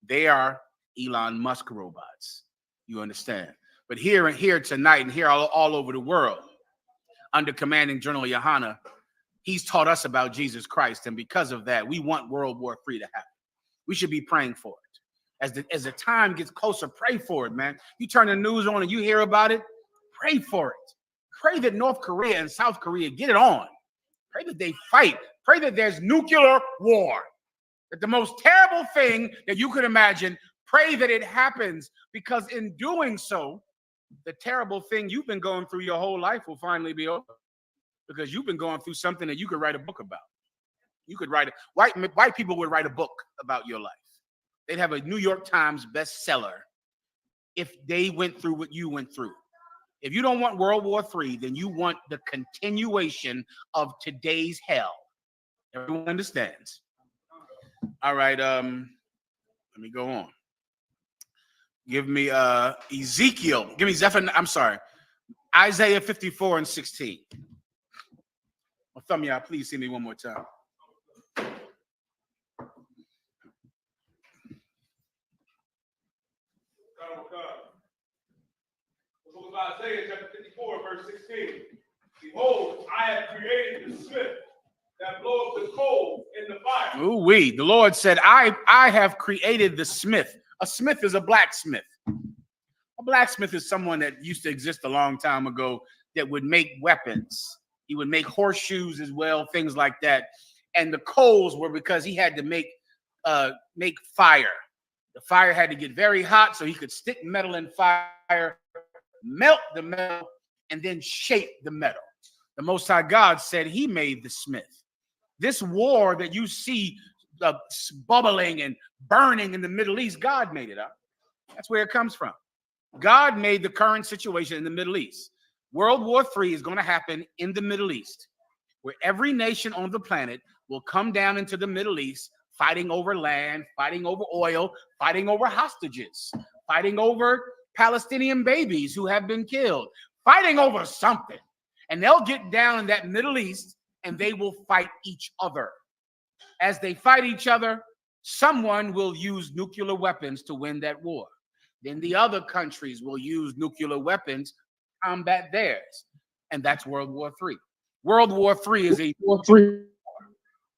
They are Elon Musk robots. You understand? But here tonight and here all over the world, under commanding General Yahanna, he's taught us about Jesus Christ, and because of that, we want World War III to happen. We should be praying for it. As the time gets closer, pray for it, man. You turn the news on and you hear about it, pray for it. Pray that North Korea and South Korea get it on. Pray that they fight. Pray that there's nuclear war. That the most terrible thing that you could imagine, pray that it happens, because in doing so, the terrible thing you've been going through your whole life will finally be over. Because you've been going through something that you could write a book about. You could write white people would write a book about your life. They'd have a New York Times bestseller if they went through what you went through. If you don't want World War III, then you want the continuation of today's hell. Everyone understands. All right, let me go on. Give me Ezekiel. Give me Zephaniah. I'm sorry. Isaiah 54 and 16. Well, thumb y'all, please see me one more time. The book of Isaiah, chapter 54, verse 16. Behold, I have created the smith that bloweth the coals in the fire. Ooh-wee. The Lord said, I have created the smith. A smith is a blacksmith. A blacksmith is someone that used to exist a long time ago that would make weapons. He would make horseshoes as well, things like that. And the coals were because he had to make fire. The fire had to get very hot so he could stick metal in fire, melt the metal, and then shape the metal. The Most High God said he made the smith. This war that you see bubbling and burning in the Middle East, God made it up. That's where it comes from. God made the current situation in the Middle East. World War III is going to happen in the Middle East, where every nation on the planet will come down into the Middle East, fighting over land, fighting over oil, fighting over hostages, fighting over Palestinian babies who have been killed, fighting over something. And they'll get down in that Middle East and they will fight each other. As they fight each other, someone will use nuclear weapons to win that war. Then the other countries will use nuclear weapons to combat theirs. And that's World War III. World War III is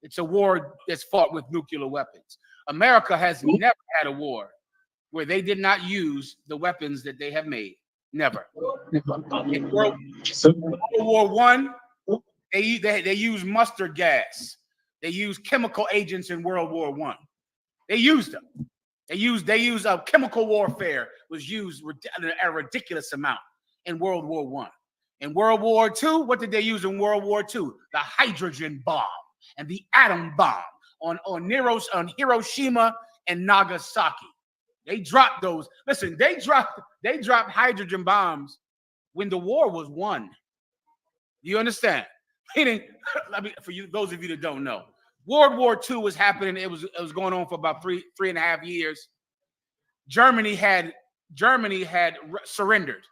it's a war that's fought with nuclear weapons. America has never had a war where they did not use the weapons that they have made. Never. In World War I, they used mustard gas. They used chemical agents in World War I. They used them. They used chemical warfare was used at a ridiculous amount in World War I. In World War II, what did they use in World War II? The hydrogen bomb and the atom bomb on Hiroshima and Nagasaki. They dropped those. Listen, they dropped hydrogen bombs when the war was won. You understand? Meaning, for you, those of you that don't know, World War II was happening. It was going on for about three and a half years. Germany had surrendered.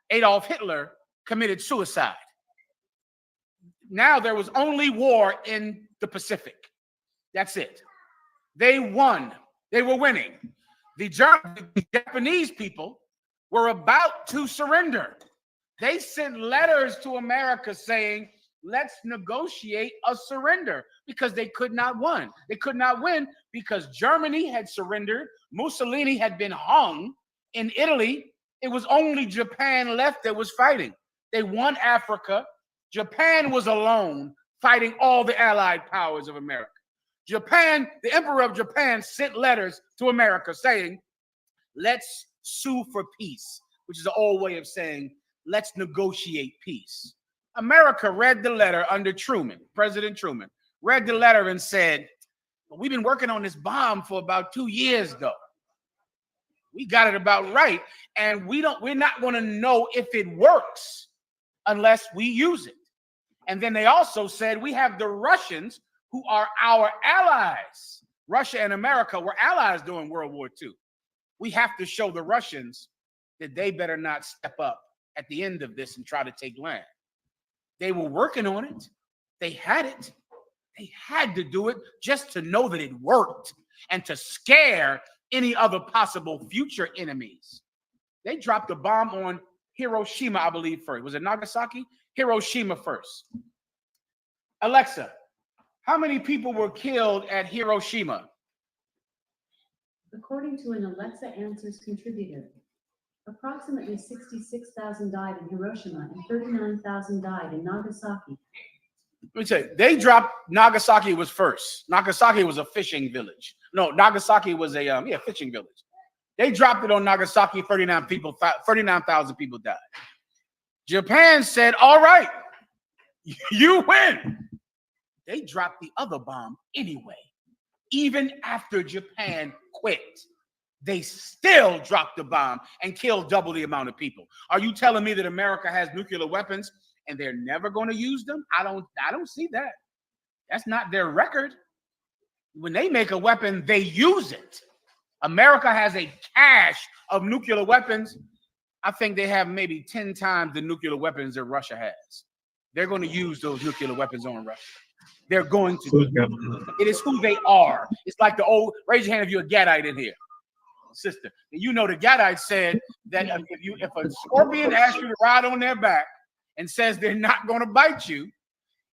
Adolf Hitler committed suicide. Now there was only war in the Pacific. That's it. They won. They were winning. The Japanese people were about to surrender. They sent letters to America saying, let's negotiate a surrender, because they could not win. They could not win because Germany had surrendered. Mussolini had been hung. In Italy, it was only Japan left that was fighting. They won Africa. Japan was alone fighting all the allied powers of America. Japan, the Emperor of Japan, sent letters to America saying, let's sue for peace, which is an old way of saying, let's negotiate peace. America read the letter under Truman, President Truman, read the letter and said, well, we've been working on this bomb for about 2 years, though. We got it about right, and we're not going to know if it works unless we use it. And then they also said, we have the Russians who are our allies. Russia and America were allies during World War II. We have to show the Russians that they better not step up at the end of this and try to take land. They were working on it. They had it. They had to do it just to know that it worked and to scare any other possible future enemies. They dropped a bomb on Hiroshima, I believe, first. Was it Nagasaki? Hiroshima first. Alexa, how many people were killed at Hiroshima? According to an Alexa Answers contributor, approximately 66,000 died in Hiroshima and 39,000 died in Nagasaki. Let me tell you, they dropped Nagasaki was first. Nagasaki was a fishing village. No, Nagasaki was a fishing village. They dropped it on Nagasaki, 39,000 people died. Japan said, all right, you win. They dropped the other bomb anyway. Even after Japan quit, they still dropped the bomb and killed double the amount of people. Are you telling me that America has nuclear weapons and they're never going to use them? I don't see that. That's not their record. When they make a weapon, they use it. America has a cache of nuclear weapons. I think they have maybe 10 times the nuclear weapons that Russia has. They're going to use those nuclear weapons on Russia. They're going to. It is who they are. It's like the old, raise your hand if you're a Gadite in here. Sister, you know the Gadite said that if a scorpion asks you to ride on their back and says they're not going to bite you,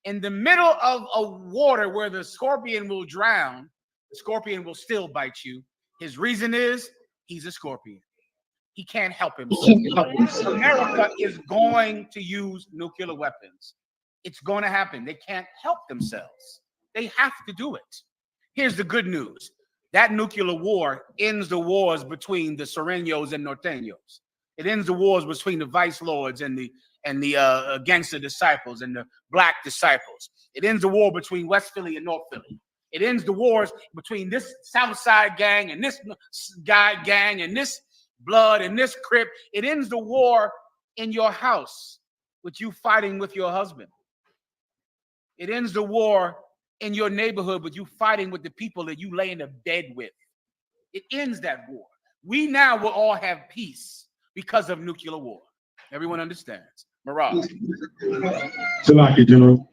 in the middle of a water where the scorpion will drown, the scorpion will still bite you. His reason is he's a scorpion. He can't help himself. America is going to use nuclear weapons. It's going to happen. They can't help themselves. They have to do it. Here's the good news. That nuclear war ends the wars between the Sureños and Norteños. It ends the wars between the vice lords and the gangster disciples and the black disciples. It ends the war between West Philly and North Philly. It ends the wars between this South Side gang and this guy gang and this blood and this Crip. It ends the war in your house with you fighting with your husband. It ends the war in your neighborhood with you fighting with the people that you lay in the bed with. It ends that war. We now will all have peace because of nuclear war. Everyone understands. Mirage. Salaki, General.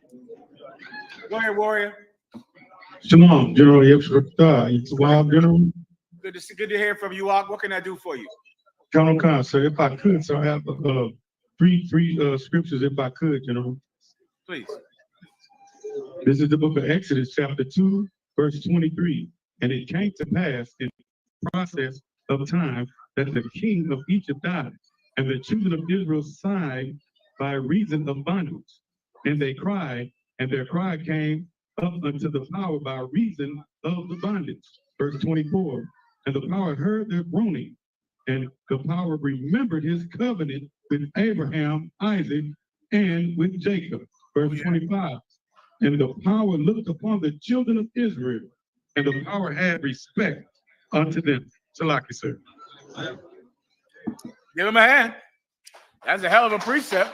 Go ahead, warrior. Shalom, General. General. Good to hear from you, Ak. What can I do for you? Colonel Khan, sir, if I could, sir, I have three scriptures, if I could, General. Please. This is the book of Exodus, chapter 2, verse 23. And it came to pass in the process of time that the king of Egypt died, and the children of Israel sighed by reason of bondage. And they cried, and their cry came up unto the power by reason of the bondage. Verse 24. And the power heard their groaning, and the power remembered his covenant with Abraham, Isaac, and with Jacob. Verse 25. And the power looked upon the children of Israel, and the power had respect unto them. Salaki, sir. Give him a hand. That's a hell of a precept.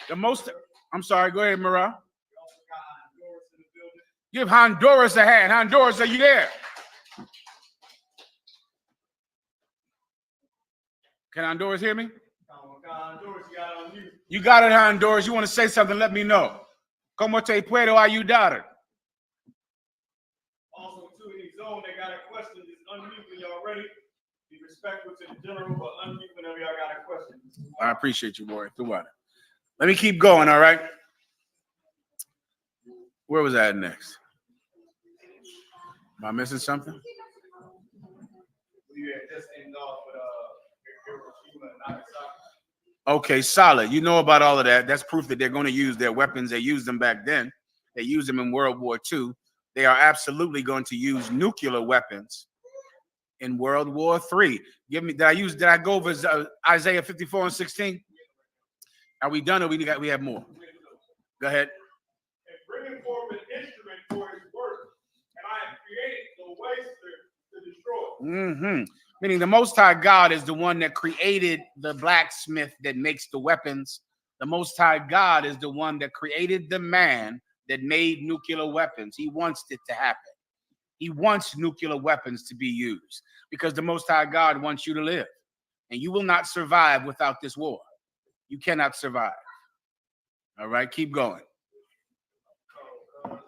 I'm sorry, go ahead, Mara. Give Honduras a hand. Honduras, are you there? Can Honduras hear me? You got it, Honduras. You want to say something, let me know. ¿Cómo te puedo ayudar? Also, too, in the zone, they got a question. Just unmute when y'all ready. Be respectful to the general, but unmute whenever y'all got a question. I appreciate you, boy. Let me keep going, all right? Where was I at next? Am I missing something? We had just ended off with Hiroshima and Nagasaki. Okay, solid. You know about all of that. That's proof that they're going to use their weapons. They used them back then. They used them in World War II. They are absolutely going to use nuclear weapons in World War III. Did I go over Isaiah 54:16? Are we done or we have more? Go ahead. And bringing forth an instrument for his work, and I have created the waster to destroy. Meaning the Most High God is the one that created the blacksmith that makes the weapons. The Most High God is the one that created the man that made nuclear weapons. He wants it to happen. He wants nuclear weapons to be used because the Most High God wants you to live. And you will not survive without this war. You cannot survive. All right, keep going. Verse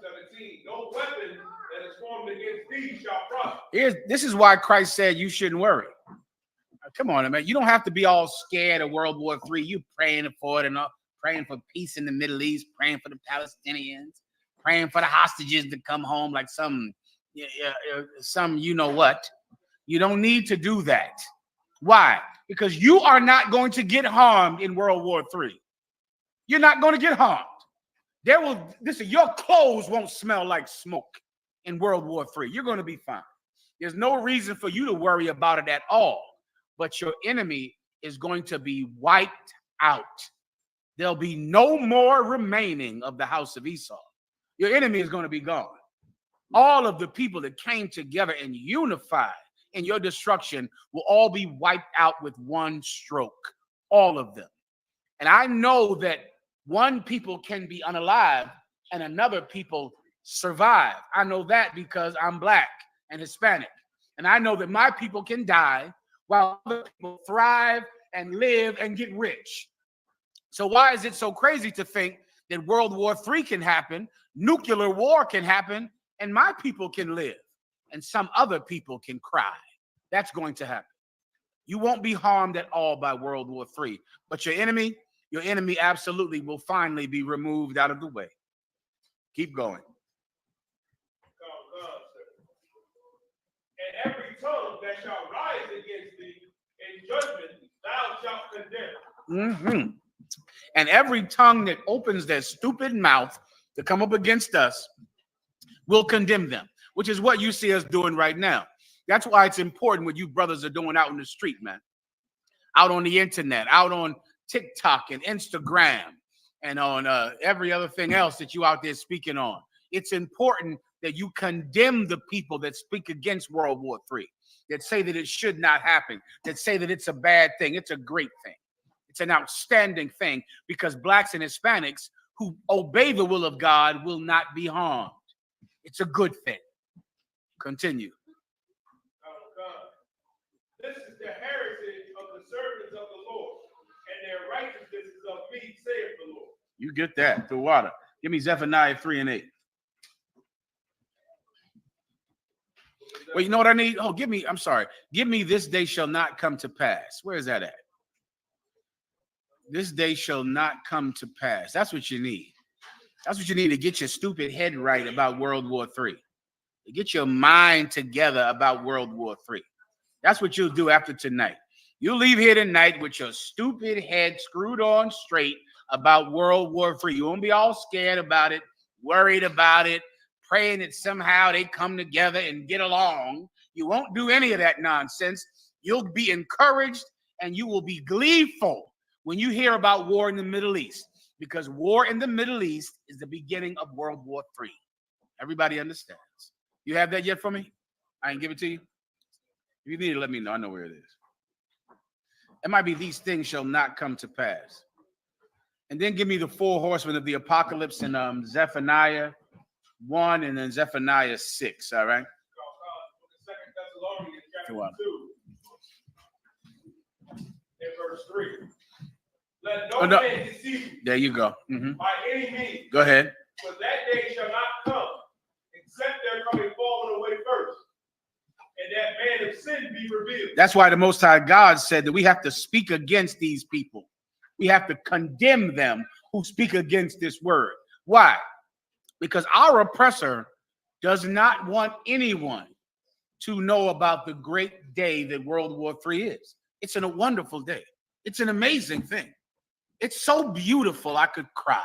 17, no weapon that is formed against thee shall prosper. This is why Christ said you shouldn't worry. Come on, man. You don't have to be all scared of World War III. You praying for it and all, praying for peace in the Middle East, praying for the Palestinians, praying for the hostages to come home like some you know what. You don't need to do that. Why? Because you are not going to get harmed in World War III. You're not going to get harmed. Your clothes won't smell like smoke in World War III. You're going to be fine. There's no reason for you to worry about it at all. But your enemy is going to be wiped out. There'll be no more remaining of the house of Esau. Your enemy is going to be gone. All of the people that came together and unified in your destruction will all be wiped out with one stroke. All of them. And I know that one people can be unalive and another people survive. I know that because I'm Black and Hispanic. And I know that my people can die while other people thrive and live and get rich. So why is it so crazy to think that World War III can happen, nuclear war can happen, and my people can live, and some other people can cry? That's going to happen. You won't be harmed at all by World War III, but your enemy absolutely will finally be removed out of the way. Keep going. And every tongue that shall rise against thee in judgment, thou shalt condemn. And every tongue that opens their stupid mouth to come up against us will condemn them, which is what you see us doing right now. That's why it's important what you brothers are doing out in the street, man. Out on the internet, out on TikTok and Instagram, and on every other thing else that you out there speaking on. It's important that you condemn the people that speak against World War III, that say that it should not happen, that say that it's a bad thing. It's a great thing. It's an outstanding thing because Blacks and Hispanics who obey the will of God will not be harmed. It's a good thing. Continue. This is the heritage of the servants of the Lord, and their righteousness is of me, saith the Lord. You get that through water. Give me Zephaniah 3:8. Well, you know what I need? Oh, give me this day shall not come to pass. Where is that at? This day shall not come to pass. That's what you need. That's what you need to get your stupid head right about World War III. To get your mind together about World War III. That's what you'll do after tonight. You'll leave here tonight with your stupid head screwed on straight about World War III. You won't be all scared about it, worried about it, praying that somehow they come together and get along. You won't do any of that nonsense. You'll be encouraged and you will be gleeful when you hear about war in the Middle East, because war in the Middle East is the beginning of World War III. Everybody understands. You have that yet for me? I can give it to you. If you need it, let me know. I know where it is. It might be these things shall not come to pass. And then give me the 4 horsemen of the apocalypse in Zephaniah 1 and then Zephaniah 6. All right. Second Thessalonians chapter 2, in verse 3. Let no man deceive you. There you go. By any means. Go ahead. For that day shall not come, except there come a falling away first, and that man of sin be revealed. That's why the Most High God said that we have to speak against these people. We have to condemn them who speak against this word. Why? Because our oppressor does not want anyone to know about the great day that World War III is. It's a wonderful day. It's an amazing thing. It's so beautiful I could cry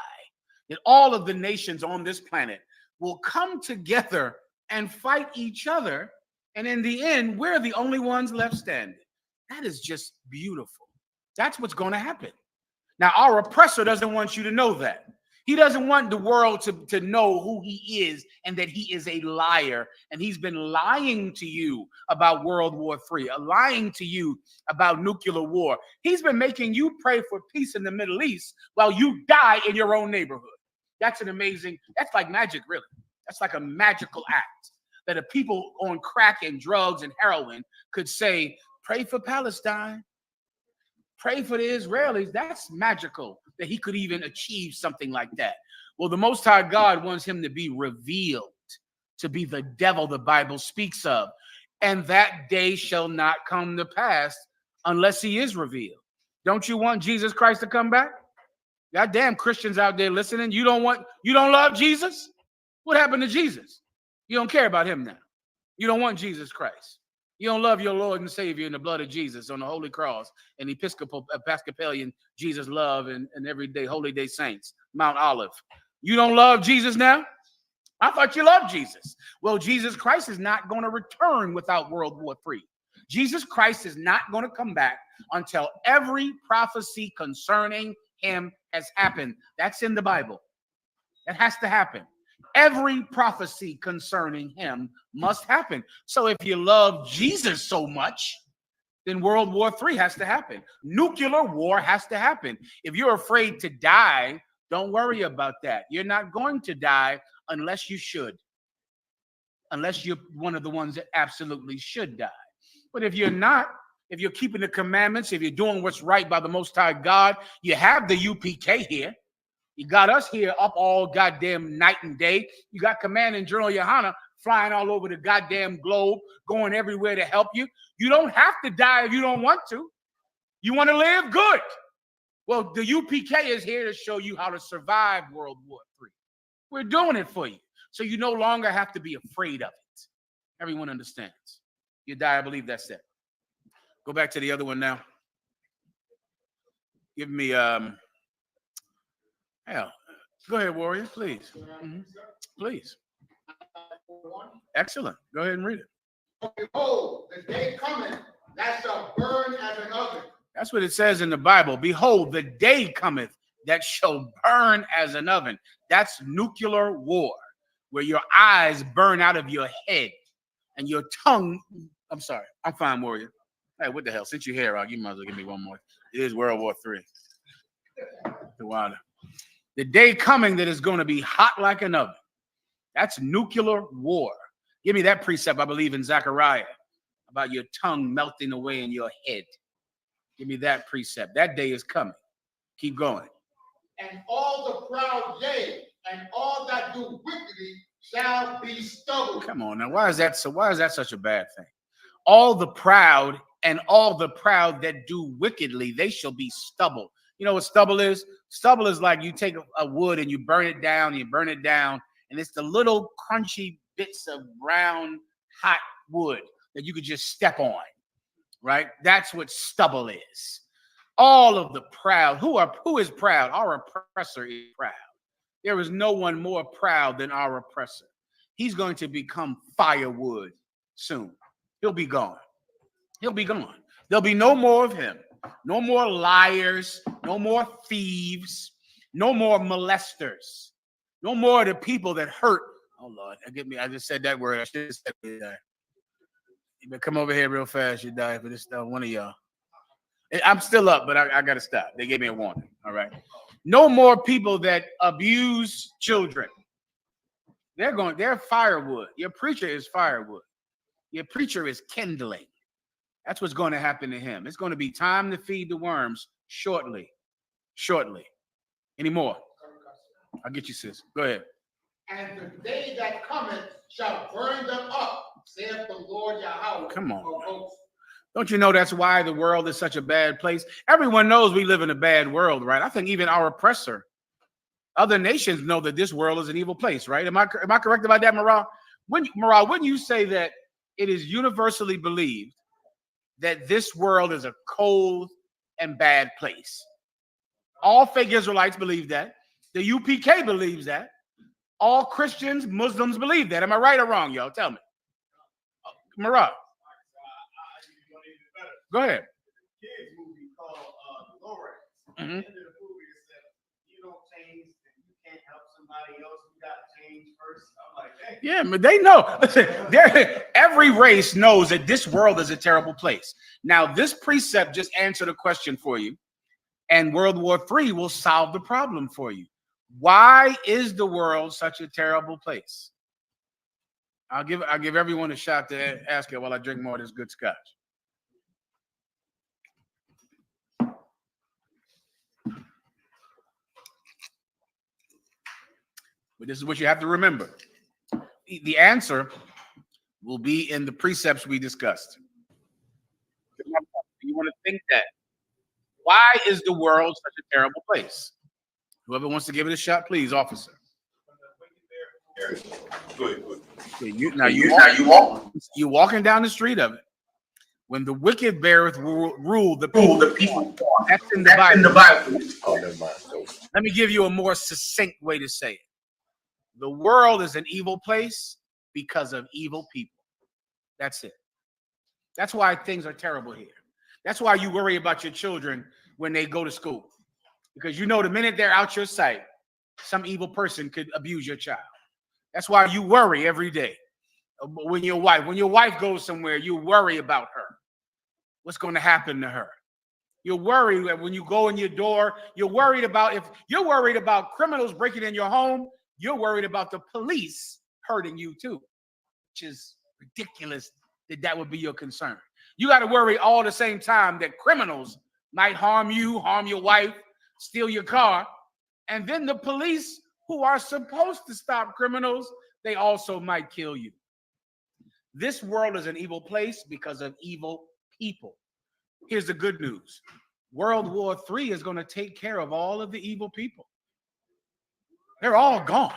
that all of the nations on this planet will come together and fight each other. And in the end, we're the only ones left standing. That is just beautiful. That's what's going to happen. Now, our oppressor doesn't want you to know that. He doesn't want the world to know who he is and that he is a liar. And he's been lying to you about World War III, lying to you about nuclear war. He's been making you pray for peace in the Middle East while you die in your own neighborhood. That's that's like magic, really. That's like a magical act that a people on crack and drugs and heroin could say, pray for Palestine. Pray for the Israelis. That's magical that he could even achieve something like that. Well, the Most High God wants him to be revealed, to be the devil the Bible speaks of. And that day shall not come to pass unless he is revealed. Don't you want Jesus Christ to come back? Goddamn Christians out there listening. You don't love Jesus? What happened to Jesus? You don't care about him now. You don't want Jesus Christ. You don't love your Lord and Savior in the blood of Jesus on the holy cross and Episcopalian Jesus love and everyday holy day saints, Mount Olive. You don't love Jesus now? I thought you loved Jesus. Well, Jesus Christ is not going to return without World War III. Jesus Christ is not going to come back until every prophecy concerning him has happened. That's in the Bible. That has to happen. Every prophecy concerning him must happen. So if you love Jesus so much, then World War III has to happen. Nuclear war has to happen. If you're afraid to die, don't worry about that. You're not going to die unless you should. Unless you're one of the ones that absolutely should die. But if you're not, if you're keeping the commandments, if you're doing what's right by the Most High God, you have the UPK here. You got us here up all goddamn night and day. You got Commanding General Yahanna flying all over the goddamn globe, going everywhere to help you. You don't have to die if you don't want to. You want to live? Good. Well, the UPK is here to show you how to survive World War III. We're doing it for you. So you no longer have to be afraid of it. Everyone understands. You die, I believe that's it. Go back to the other one now. Give me hell. Go ahead, Warrior, please. Mm-hmm. Please. Excellent. Go ahead and read it. Behold, the day cometh that shall burn as an oven. That's what it says in the Bible. Behold, the day cometh that shall burn as an oven. That's nuclear war, where your eyes burn out of your head and your tongue. I'm sorry. I'm fine, Warrior. Hey, what the hell? Since you're here, you might as well give me one more. It is World War III. The day coming that is going to be hot like an oven. That's nuclear war. Give me that precept, I believe, in Zechariah, about your tongue melting away in your head. Give me that precept. That day is coming. Keep going. And all the proud, yea, and all that do wickedly shall be stubble. Come on now. Why is that such a bad thing? All the proud and all the proud that do wickedly, they shall be stubble. You know what stubble is? Stubble is like you take a wood and you burn it down, and it's the little crunchy bits of brown, hot wood that you could just step on, right? That's what stubble is. All of the proud. Who is proud? Our oppressor is proud. There is no one more proud than our oppressor. He's going to become firewood soon. He'll be gone. He'll be gone. There'll be no more of him. No more liars, no more thieves, no more molesters, no more of the people that hurt. Oh, Lord, forgive me. I just said that word. I should have said it. You better come over here real fast. You die for this one of y'all. I'm still up, but I got to stop. They gave me a warning. All right. No more people that abuse children. They're firewood. Your preacher is firewood. Your preacher is kindling. That's what's going to happen to him. It's going to be time to feed the worms shortly. Shortly. Any more? I'll get you, sis. Go ahead. And the day that cometh shall burn them up, saith the Lord Yahweh. Come on. Don't you know that's why the world is such a bad place? Everyone knows we live in a bad world, right? I think even our oppressor, other nations know that this world is an evil place, right? Am I correct about that, Marah? Wouldn't you say that it is universally believed that this world is a cold and bad place? All fake Israelites believe that. The UPK believes that. All Christians, Muslims believe that. Am I right or wrong, y'all? Tell me. Marah. Go ahead. Kids movie called The Lorax. At the end of the movie, it said, you don't change, and you can't help somebody else. You got to change first. I'm like, hey. Yeah, but they know. Listen, every race knows that this world is a terrible place. Now, this precept just answered a question for you, and World War III will solve the problem for you. Why is the world such a terrible place? I'll give everyone a shot to ask it while I drink more of this good scotch. But this is what you have to remember. The answer will be in the precepts we discussed. You want to think that. Why is the world such a terrible place? Whoever wants to give it a shot, please, officer. You're walking down the street of it. When the wicked beareth rule, the people. That's in the Bible. Oh, never mind. Let me give you a more succinct way to say it. The world is an evil place because of evil people. That's it. That's why things are terrible here. That's why you worry about your children when they go to school. Because you know the minute they're out your sight, some evil person could abuse your child. That's why you worry every day. When your wife goes somewhere, you worry about her. What's going to happen to her? You're worried that when you go in your door, you're worried about criminals breaking in your home. You're worried about the police hurting you too, which is ridiculous that would be your concern. You got to worry all at the same time that criminals might harm you, harm your wife, steal your car. And then the police, who are supposed to stop criminals, they also might kill you. This world is an evil place because of evil people. Here's the good news. World War III is going to take care of all of the evil people. They're all gone.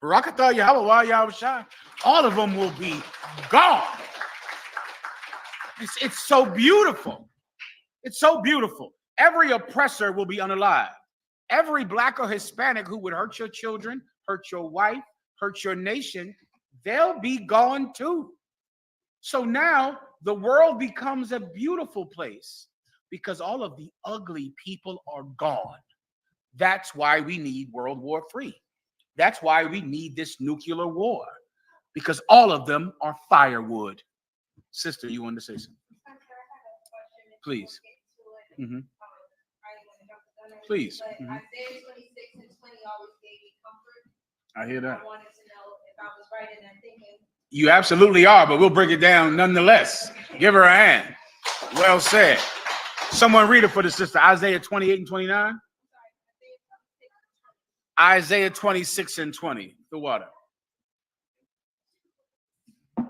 Barakatah Yahweh Yahushua, all of them will be gone. It's so beautiful. It's so beautiful. Every oppressor will be unalive. Every Black or Hispanic who would hurt your children, hurt your wife, hurt your nation, they'll be gone too. So now the world becomes a beautiful place because all of the ugly people are gone. That's why we need World War III. That's why we need this nuclear war, because all of them are firewood. Sister, you wanted to say something? Please. Mm-hmm. Please. Mm-hmm. Isaiah 26 and 20 always gave me comfort. I hear that. I wanted to know if I was right in that thinking. You absolutely are, but we'll break it down nonetheless. Give her a hand. Well said. Someone read it for the sister. Isaiah 28 and 29. Isaiah 26 and 20. The water. This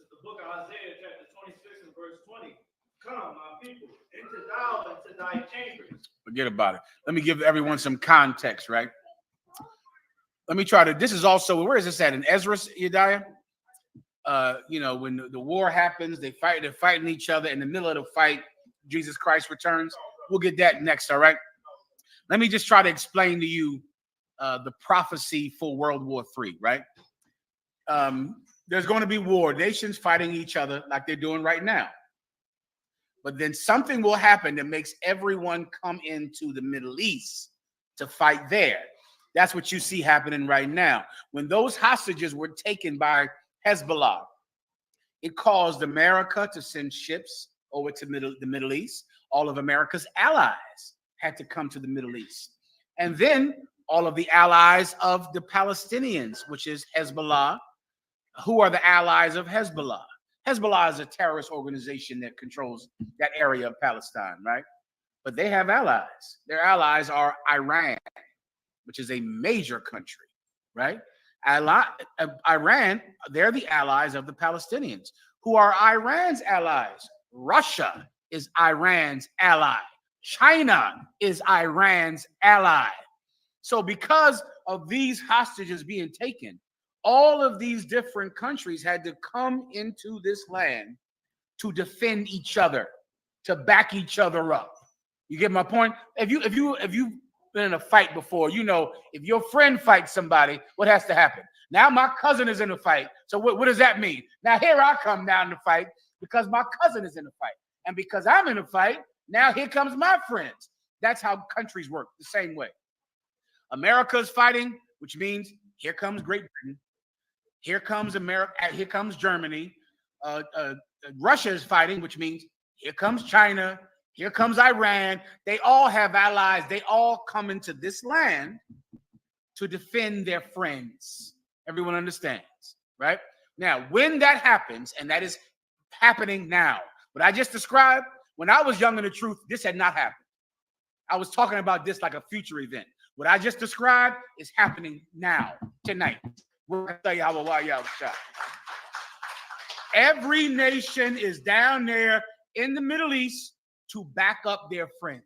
is the book of Isaiah, chapter 26 and verse 20. Come, my people, enter thou into thy chambers. Forget about it. Let me give everyone some context, right? Let me try to. This is also, where is this at? In Ezra, Yediah? When the war happens, they're fighting each other. In the middle of the fight, Jesus Christ returns. We'll get that next, all right? Let me just try to explain to you the prophecy for World War III, right? There's going to be war, nations fighting each other like they're doing right now. But then something will happen that makes everyone come into the Middle East to fight there. That's what you see happening right now. When those hostages were taken by Hezbollah, it caused America to send ships over to the Middle East. All of America's allies had to come to the Middle East. And then all of the allies of the Palestinians, which is Hezbollah. Who are the allies of Hezbollah? Hezbollah is a terrorist organization that controls that area of Palestine, right? But they have allies. Their allies are Iran. which is a major country, right? Iran, they're the allies of the Palestinians. Who are Iran's allies? Russia is Iran's ally. China is Iran's ally. So because of these hostages being taken, all of these different countries had to come into this land to defend each other, to back each other up. You get my point? If you've been in a fight before, you know, if your friend fights somebody, what has to happen? Now my cousin is in a fight. So what does that mean? Now here I come down to fight because my cousin is in a fight. And because I'm in a fight, now here comes my friends. That's how countries work, the same way. America is fighting, which means here comes Great Britain. Here comes America. Here comes Germany. Russia is fighting, which means here comes China. Here comes Iran. They all have allies. They all come into this land to defend their friends. Everyone understands, right? Now, when that happens, and that is happening now, what I just described, when I was young in the truth, this had not happened. I was talking about this like a future event. What I just described is happening now, tonight. We're going to tell you how y'all shot. Every nation is down there in the Middle East to back up their friends,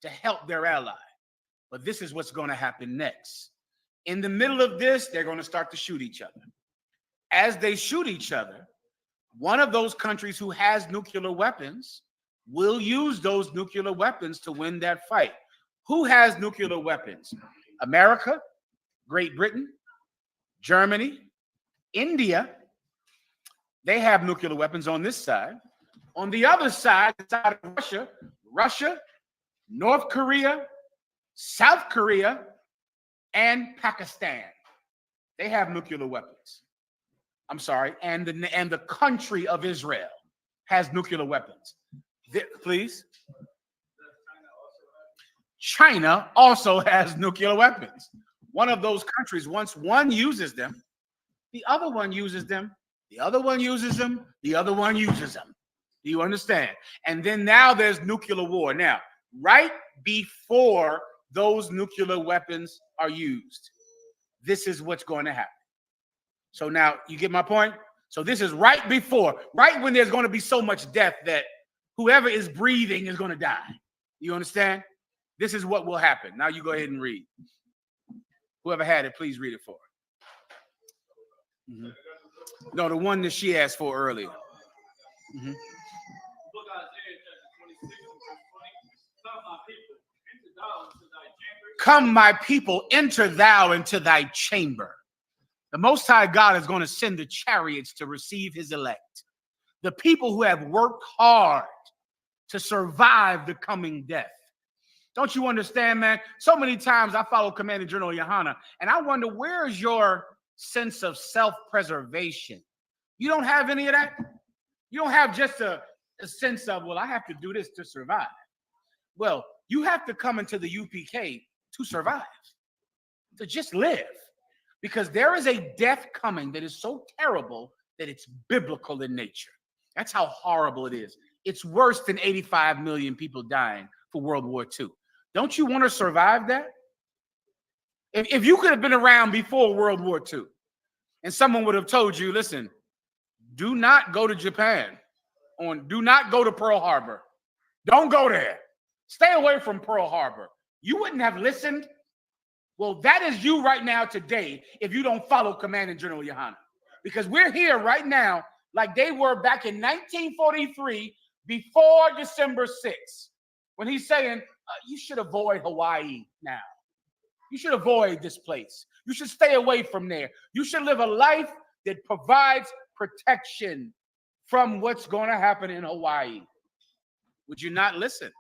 to help their ally. But this is what's going to happen next. In the middle of this, they're going to start to shoot each other. As they shoot each other, one of those countries who has nuclear weapons will use those nuclear weapons to win that fight. Who has nuclear weapons? America, Great Britain, Germany, India. They have nuclear weapons on this side. On the other side, the side of Russia, North Korea, South Korea, and Pakistan. They have nuclear weapons. I'm sorry, and the country of Israel has nuclear weapons. Please. China also has nuclear weapons. One of those countries, once one uses them, the other one uses them, the other one uses them, the other one uses them. Do you understand? And then now there's nuclear war. Now, right before those nuclear weapons are used, this is what's going to happen. So now you get my point? So this is right before, right when there's going to be so much death that whoever is breathing is going to die. You understand? This is what will happen. Now you go ahead and read. Whoever had it, please read it for her. Mm-hmm. No, the one that she asked for earlier. Mm-hmm. Come, my people, enter thou into thy chamber. The Most High God is going to send the chariots to receive his elect. The people who have worked hard to survive the coming death. Don't you understand, man? So many times I follow Commander General Yahanna, and I wonder, where's your sense of self-preservation? You don't have any of that? You don't have just a sense of, well, I have to do this to survive. Well, you have to come into the UPK to survive, to just live. Because there is a death coming that is so terrible that it's biblical in nature. That's how horrible it is. It's worse than 85 million people dying for World War II. Don't you want to survive that? If you could have been around before World War II and someone would have told you, listen, do not go to Japan, do not go to Pearl Harbor. Don't go there. Stay away from Pearl Harbor. You wouldn't have listened. Well, that is you right now today if you don't follow Commander General Yahanna. Because we're here right now like they were back in 1943 before December 6th, when he's saying, you should avoid Hawaii now. You should avoid this place. You should stay away from there. You should live a life that provides protection from what's going to happen in Hawaii. Would you not listen?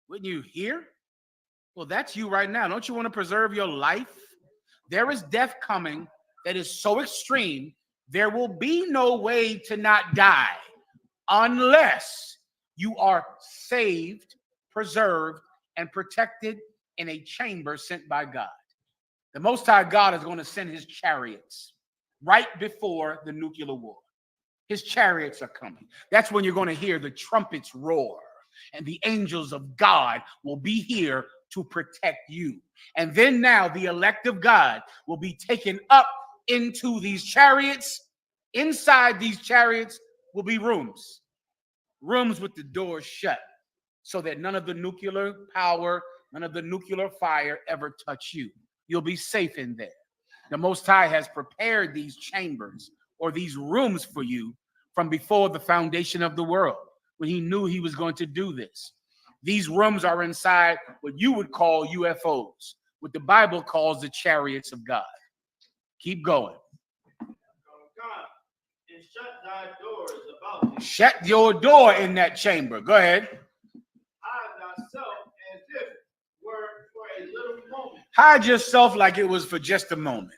Wouldn't you hear? Well, that's you right now. Don't you want to preserve your life? There is death coming that is so extreme, there will be no way to not die unless you are saved, preserved, and protected in a chamber sent by God. The Most High God is going to send his chariots right before the nuclear war. His chariots are coming. That's when you're going to hear the trumpets roar, and the angels of God will be here to protect you. And then now the elect of God will be taken up into these chariots. Inside these chariots will be rooms with the doors shut, so that none of the nuclear power, none of the nuclear fire ever touch you. You'll be safe in there. The Most High has prepared these chambers or these rooms for you from before the foundation of the world, when he knew he was going to do this. These rooms are inside what you would call UFOs, what the Bible calls the chariots of God. Keep going. And shut thy doors about thee. Shut your door in that chamber. Go ahead. Hide thyself as if were for a little moment. Hide yourself like it was for just a moment.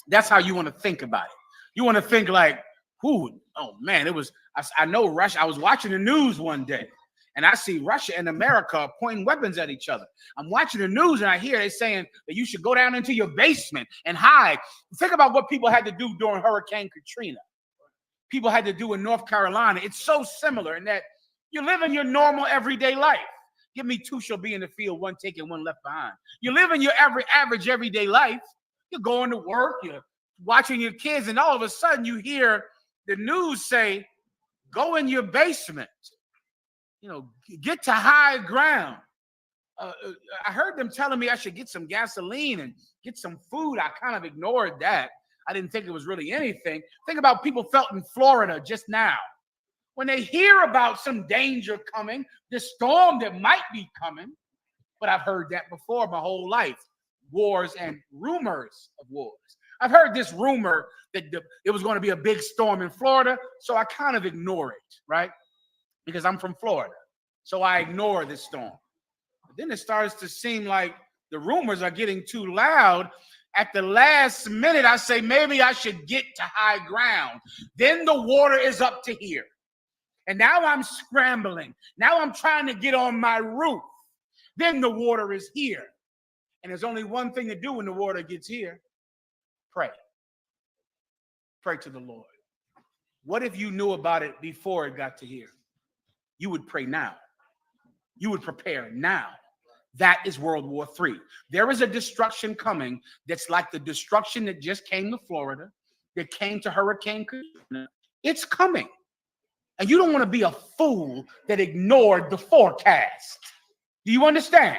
That's how you want to think about it. You want to think like, who? Oh man, it was. I know Russia. I was watching the news one day, and I see Russia and America pointing weapons at each other. I'm watching the news, and I hear they saying that you should go down into your basement and hide. Think about what people had to do during Hurricane Katrina. People had to do in North Carolina. It's so similar in that you live in your normal everyday life. Give me two shall be in the field, one taken, one left behind. You live in your average everyday life. You're going to work, you're watching your kids, and all of a sudden you hear the news say, go in your basement, get to high ground. I heard them telling me I should get some gasoline and get some food. I kind of ignored that. I didn't think it was really anything. Think about people felt in Florida just now. When they hear about some danger coming, the storm that might be coming, but I've heard that before my whole life, wars and rumors of wars. I've heard this rumor that it was going to be a big storm in Florida, so I kind of ignore it, right? Because I'm from Florida, so I ignore this storm. But then it starts to seem like the rumors are getting too loud. At the last minute, I say, maybe I should get to high ground. Then the water is up to here. And now I'm scrambling. Now I'm trying to get on my roof. Then the water is here. And there's only one thing to do when the water gets here. Pray. Pray to the Lord. What if you knew about it before it got to here? You would pray now. You would prepare now. That is World War III. There is a destruction coming that's like the destruction that just came to Florida, that came to Hurricane Katrina. It's coming. And you don't want to be a fool that ignored the forecast. Do you understand?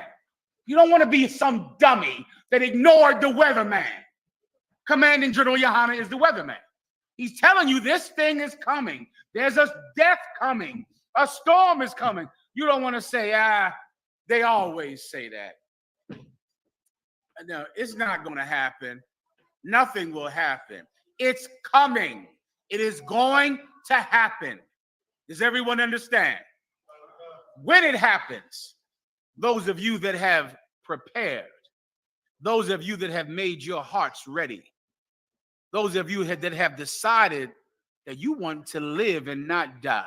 You don't want to be some dummy that ignored the weatherman. Commanding General Yahanna is the weatherman. He's telling you this thing is coming. There's a death coming. A storm is coming. You don't want to say, they always say that. No, it's not going to happen. Nothing will happen. It's coming. It is going to happen. Does everyone understand? When it happens, those of you that have prepared, those of you that have made your hearts ready, those of you that have decided that you want to live and not die,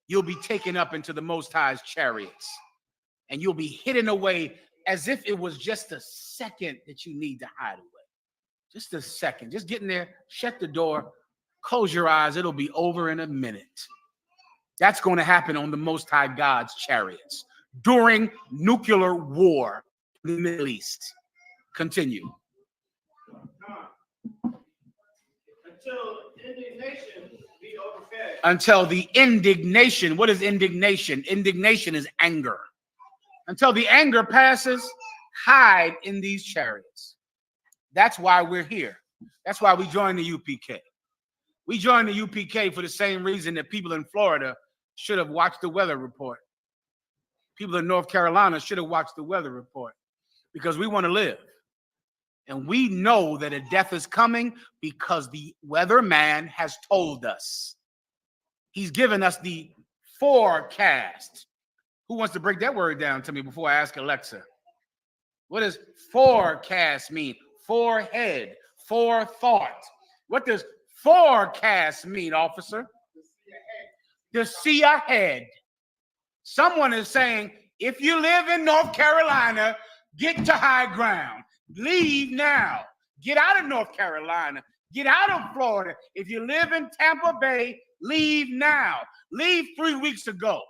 you'll be taken up into the Most High's chariots, and you'll be hidden away as if it was just a second that you need to hide away. Just a second. Just get in there, shut the door, close your eyes. It'll be over in a minute. That's going to happen on the Most High God's chariots during nuclear war in the Middle East. Continue. Until indignation be overfed. Until the indignation. What is indignation? Indignation is anger. Until the anger passes, hide in these chariots. That's why we're here. That's why we joined the UPK. We joined the UPK for the same reason that people in Florida should have watched the weather report. People in North Carolina should have watched the weather report, because we want to live. And we know that a death is coming because the weatherman has told us. He's given us the forecast. Who wants to break that word down to me before I ask Alexa? What does forecast mean? Forehead, forethought. What does forecast mean, officer? To see ahead. Someone is saying, if you live in North Carolina, get to high ground. Leave now. Get out of North Carolina. Get out of Florida. If you live in Tampa Bay, leave now. Leave 3 weeks ago.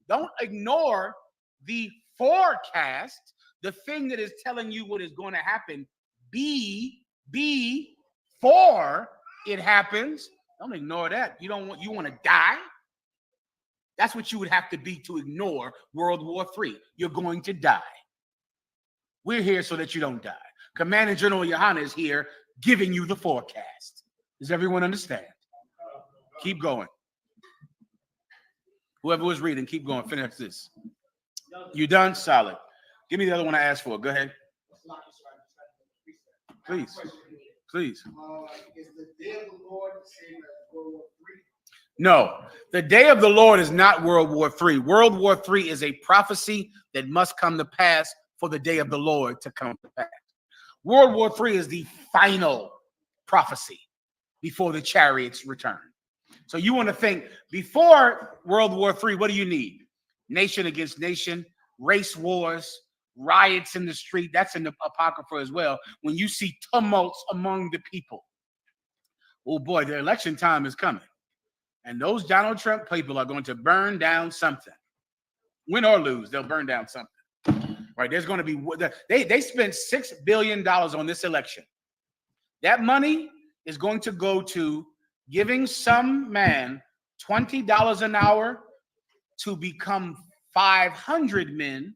Don't ignore the forecast, the thing that is telling you what is going to happen, before it happens. Don't ignore that. You want to die. That's what you would have to be to ignore World War III. You're going to die. We're here so that you don't die. Commander General Yahanna is here giving you the forecast. Does everyone understand? Keep going. Whoever was reading, keep going. Finish this. You done? Solid. Give me the other one I asked for. Go ahead. Please. Please. Is the day of the Lord the same as World War III? No, the day of the Lord is not World War III. World War III is a prophecy that must come to pass for the day of the Lord to come to pass. World War III is the final prophecy before the chariots return. So you want to think before World War III, what do you need? Nation against nation, race wars, riots in the street. That's in the Apocrypha as well. When you see tumults among the people. Oh boy, the election time is coming. And those Donald Trump people are going to burn down something. Win or lose, they'll burn down something. Right? There's going to be, they spent $6 billion on this election. That money is going to go to giving some man $20 an hour to become 500 men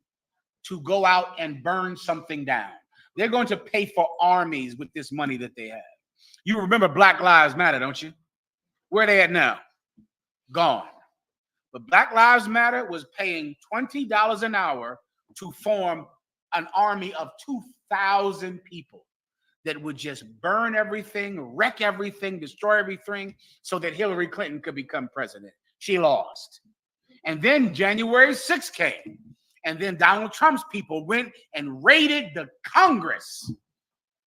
to go out and burn something down. They're going to pay for armies with this money that they have. You remember Black Lives Matter, don't you? Where are they at now? Gone. But Black Lives Matter was paying $20 an hour to form an army of 2,000 people that would just burn everything, wreck everything, destroy everything, so that Hillary Clinton could become president. She lost. And then January 6th came. And then Donald Trump's people went and raided the Congress,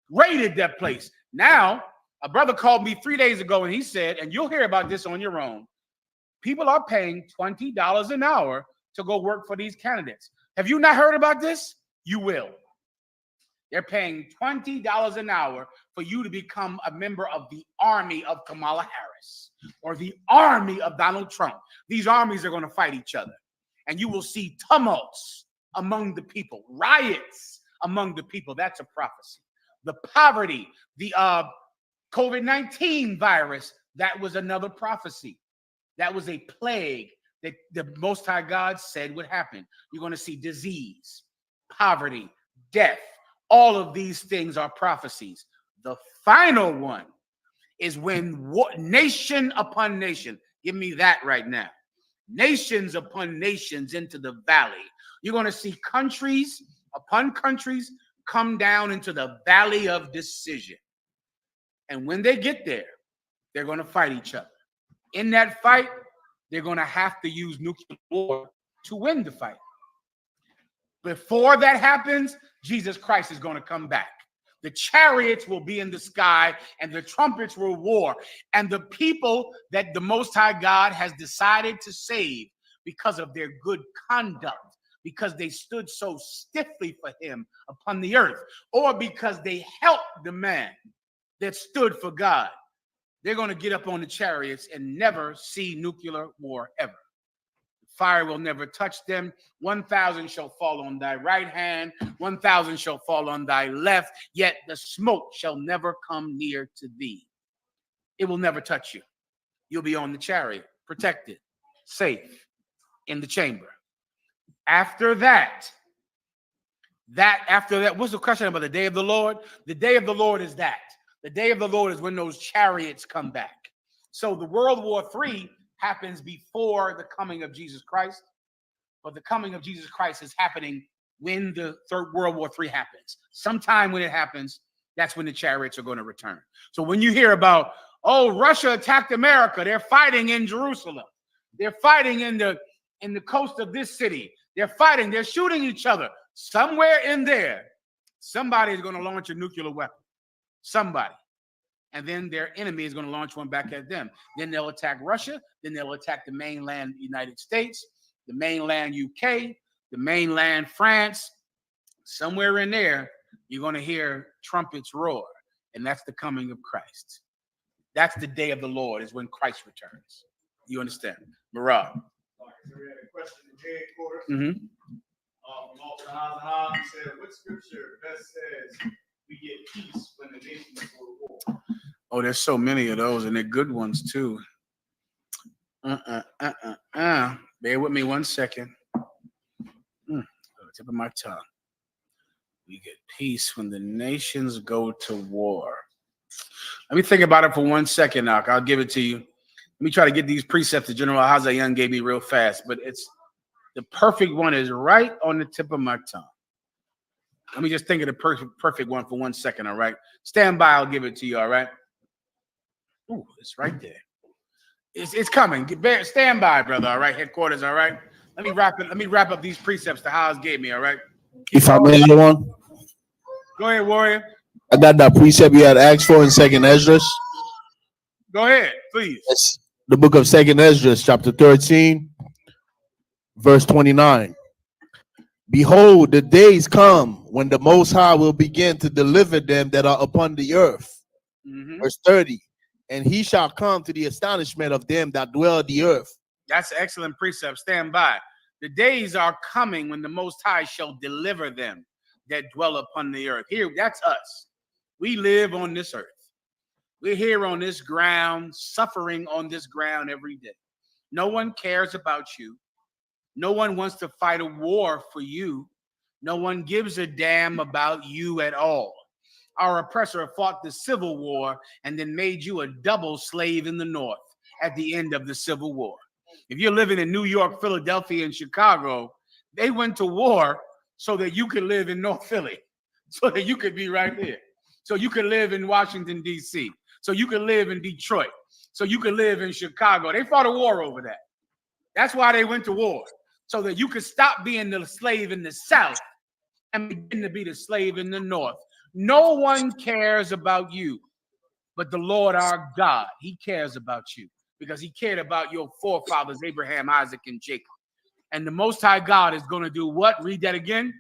raided that place. Now, a brother called me 3 days ago and he said, and you'll hear about this on your own, people are paying $20 an hour to go work for these candidates. Have you not heard about this? You will. They're paying $20 an hour for you to become a member of the army of Kamala Harris or the army of Donald Trump. These armies are going to fight each other. And you will see tumults among the people, riots among the people. That's a prophecy. The poverty, the COVID-19 virus, that was another prophecy. That was a plague that the Most High God said would happen. You're going to see disease, poverty, death. All of these things are prophecies. The final one is when nation upon nation, give me that right now. Nations upon nations into the valley. You're going to see countries upon countries come down into the valley of decision. And when they get there, they're going to fight each other. In that fight, they're going to have to use nuclear war to win the fight. Before that happens, Jesus Christ is going to come back. The chariots will be in the sky and the trumpets will war. And the people that the Most High God has decided to save because of their good conduct, because they stood so stiffly for him upon the earth, or because they helped the man that stood for God, they're going to get up on the chariots and never see nuclear war ever. Fire will never touch them. 1,000 shall fall on thy right hand, 1,000 shall fall on thy left, yet the smoke shall never come near to thee. It will never touch you. You'll be on the chariot, protected, safe, in the chamber. After that, what's the question about the day of the Lord? The day of the Lord is that. The day of the Lord is when those chariots come back. So the World War III happens before the coming of Jesus Christ, but the coming of Jesus Christ is happening when the Third World War III happens. Sometime when it happens, that's when the chariots are going to return. So when you hear about, oh, Russia attacked America, they're fighting in Jerusalem, they're fighting in the coast of this city, they're fighting, they're shooting each other. Somewhere in there, somebody is going to launch a nuclear weapon. Somebody. And then their enemy is going to launch one back at them. Then they'll attack Russia. Then they'll attack the mainland United States, the mainland UK, the mainland France. Somewhere in there, you're going to hear trumpets roar. And that's the coming of Christ. That's the day of the Lord, is when Christ returns. You understand? Marab. So we had a question in headquarters. from Yahanna. He said, what scripture best says we get peace when the nations go to war? Oh, there's so many of those, and they're good ones too. Bear with me 1 second. Tip of my tongue. We get peace when the nations go to war. Let me think about it for 1 second, Knock. I'll give it to you. Let me try to get these precepts that General Hazayan gave me real fast, but it's the perfect one is right on the tip of my tongue. Let me just think of the perfect one for 1 second, all right? Stand by, I'll give it to you, all right? Ooh, it's right there. It's coming. Stand by, brother, all right? Headquarters, all right? Let me wrap up these precepts the Haas gave me, all right? If I may add one, Go ahead, warrior. I got that precept you had asked for in Second Esdras. Go ahead, please. It's the book of Second Esdras, chapter 13, verse 29. Behold, the days come when the Most High will begin to deliver them that are upon the earth. Verse 30. And he shall come to the astonishment of them that dwell the earth. That's an excellent precept. Stand by. The days are coming when the Most High shall deliver them that dwell upon the earth. Here, that's us. We live on this earth. We're here on this ground, suffering on this ground every day. No one cares about you. No one wants to fight a war for you. No one gives a damn about you at all. Our oppressor fought the Civil War and then made you a double slave in the North at the end of the Civil War. If you're living in New York, Philadelphia, and Chicago, they went to war so that you could live in North Philly, so that you could be right there. So you could live in Washington, D.C., so you could live in Detroit, so you could live in Chicago. They fought a war over that. That's why they went to war, so that you could stop being the slave in the South and begin to be the slave in the North. No one cares about you, but the Lord our God, he cares about you because he cared about your forefathers, Abraham, Isaac, and Jacob. And the Most High God is going to do what? Read that again.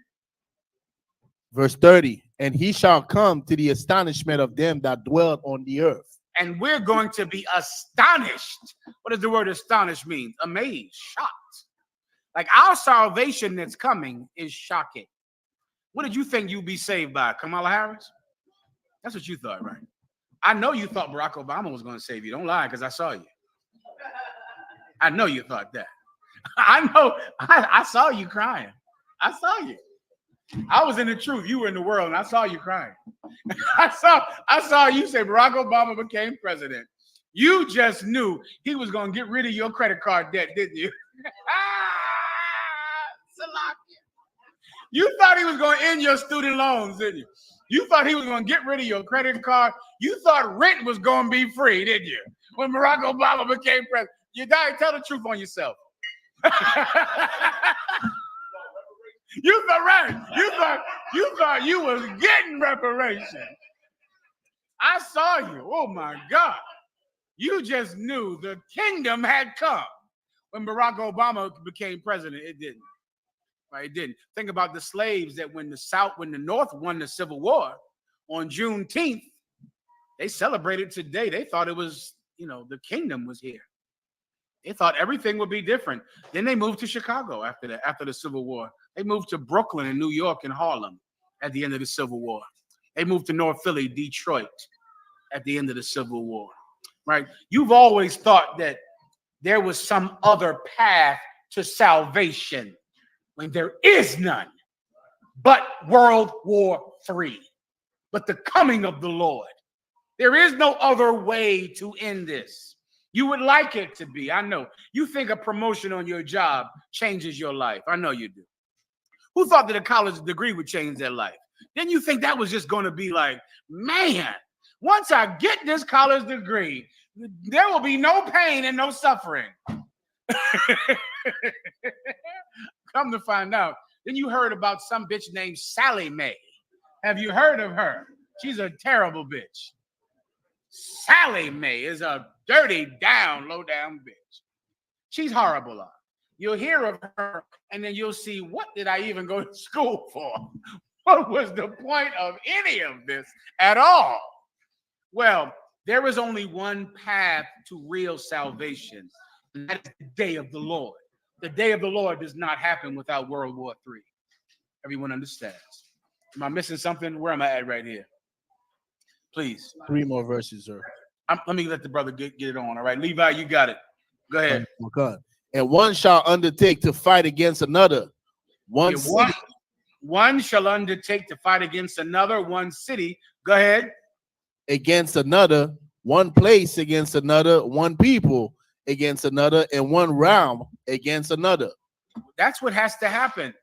Verse 30. And he shall come to the astonishment of them that dwell on the earth. And we're going to be astonished. What does the word astonish mean? Amazed, shocked. Like our salvation that's coming is shocking. What did you think you'd be saved by? Kamala Harris? That's what you thought, right? I know you thought Barack Obama was going to save you. Don't lie, because I saw you. I know you thought that. I know. I saw you crying. I saw you. I was in the truth. You were in the world, and I saw you crying. I saw you say Barack Obama became president. You just knew he was going to get rid of your credit card debt, didn't you? You thought he was going to end your student loans, didn't you? You thought he was going to get rid of your credit card. You thought rent was going to be free, didn't you? When Barack Obama became president. You died. Tell the truth on yourself. You thought, right? You thought you was getting reparation. I saw you. Oh my God. You just knew the kingdom had come when Barack Obama became president. It didn't. Right? It didn't. Think about the slaves that when the North won the Civil War on Juneteenth, they celebrated today. They thought it was, the kingdom was here. They thought everything would be different. Then they moved to Chicago after the Civil War. They moved to Brooklyn and New York and Harlem at the end of the Civil War. They moved to North Philly, Detroit at the end of the Civil War, right? You've always thought that there was some other path to salvation when there is none but World War III, but the coming of the Lord. There is no other way to end this. You would like it to be. I know. You think a promotion on your job changes your life. I know you do. Who thought that a college degree would change their life? Then you think that was just going to be like, man, once I get this college degree, there will be no pain and no suffering. Come to find out. Then you heard about some bitch named Sally Mae. Have you heard of her? She's a terrible bitch. Sally Mae is a dirty, low down bitch. She's horrible. You'll hear of her, and then you'll see, what did I even go to school for? What was the point of any of this at all? Well, there is only one path to real salvation, and that is the day of the Lord. The day of the Lord does not happen without World War III. Everyone understands. Am I missing something? Where am I at right here? Please. 3 more verses, sir. Let me let the brother get it on. All right, Levi, you got it. Go ahead. Okay. And one shall undertake to fight against another. Yeah, one shall undertake to fight against another, one city. Go ahead. Against another, one place against another, one people against another, and one realm against another. That's what has to happen.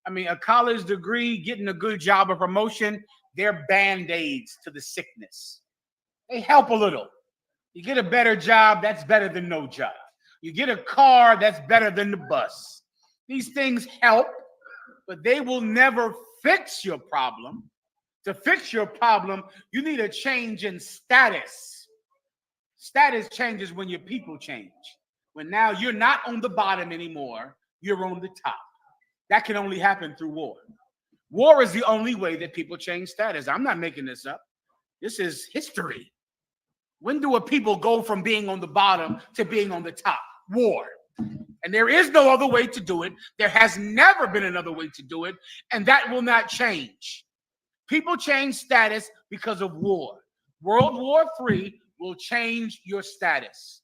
I mean, a college degree, getting a good job, a promotion, they're band-aids to the sickness. They help a little. You get a better job, that's better than no job. You get a car, that's better than the bus. These things help, but they will never fix your problem. To fix your problem, you need a change in status. Status changes when your people change. When now you're not on the bottom anymore, you're on the top. That can only happen through war. War is the only way that people change status. I'm not making this up. This is history. When do a people go from being on the bottom to being on the top? War. And there is no other way to do it. There has never been another way to do it, and that will not change. People change status because of war. World War III will change your status.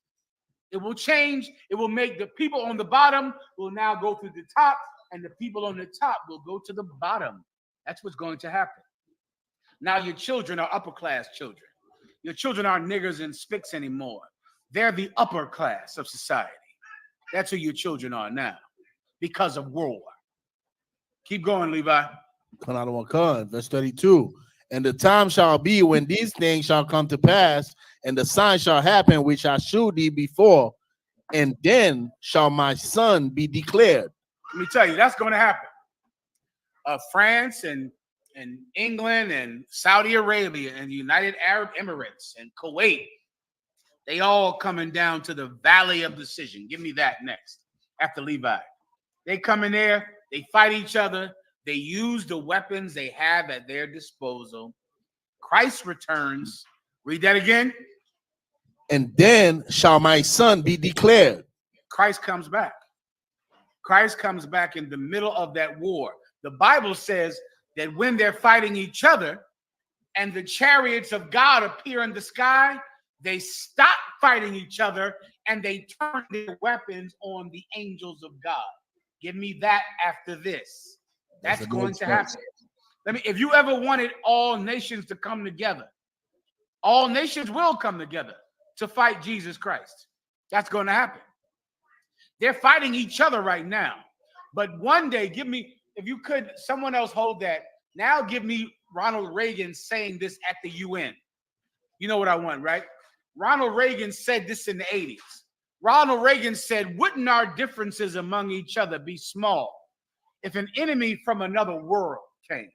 It will change. It will make the people on the bottom will now go to the top, and the people on the top will go to the bottom. That's what's going to happen. Now your children are upper class children. Your children aren't niggers and spicks anymore. They're the upper class of society. That's who your children are now because of war. Keep going, Levi. Verse 32. And the time shall be when these things shall come to pass, and the sign shall happen which I shewed thee before, and then shall my son be declared. Let me tell you, that's going to happen. France and England and Saudi Arabia and the United Arab Emirates and Kuwait, they all coming down to the valley of decision. Give me that next, after Levi. They come in there, they fight each other, they use the weapons they have at their disposal. Christ returns. Read that again. And then shall my son be declared. Christ comes back. Christ comes back in the middle of that war. The Bible says that when they're fighting each other and the chariots of God appear in the sky, they stop fighting each other and they turn their weapons on the angels of God. Give me that after this. That's going to happen. If you ever wanted all nations to come together, all nations will come together to fight Jesus Christ. That's going to happen. They're fighting each other right now. But one day, give me, if you could, someone else hold that. Now give me Ronald Reagan saying this at the UN. You know what I want, right? Ronald Reagan said this in the 80s. Ronald Reagan said, wouldn't our differences among each other be small if an enemy from another world came?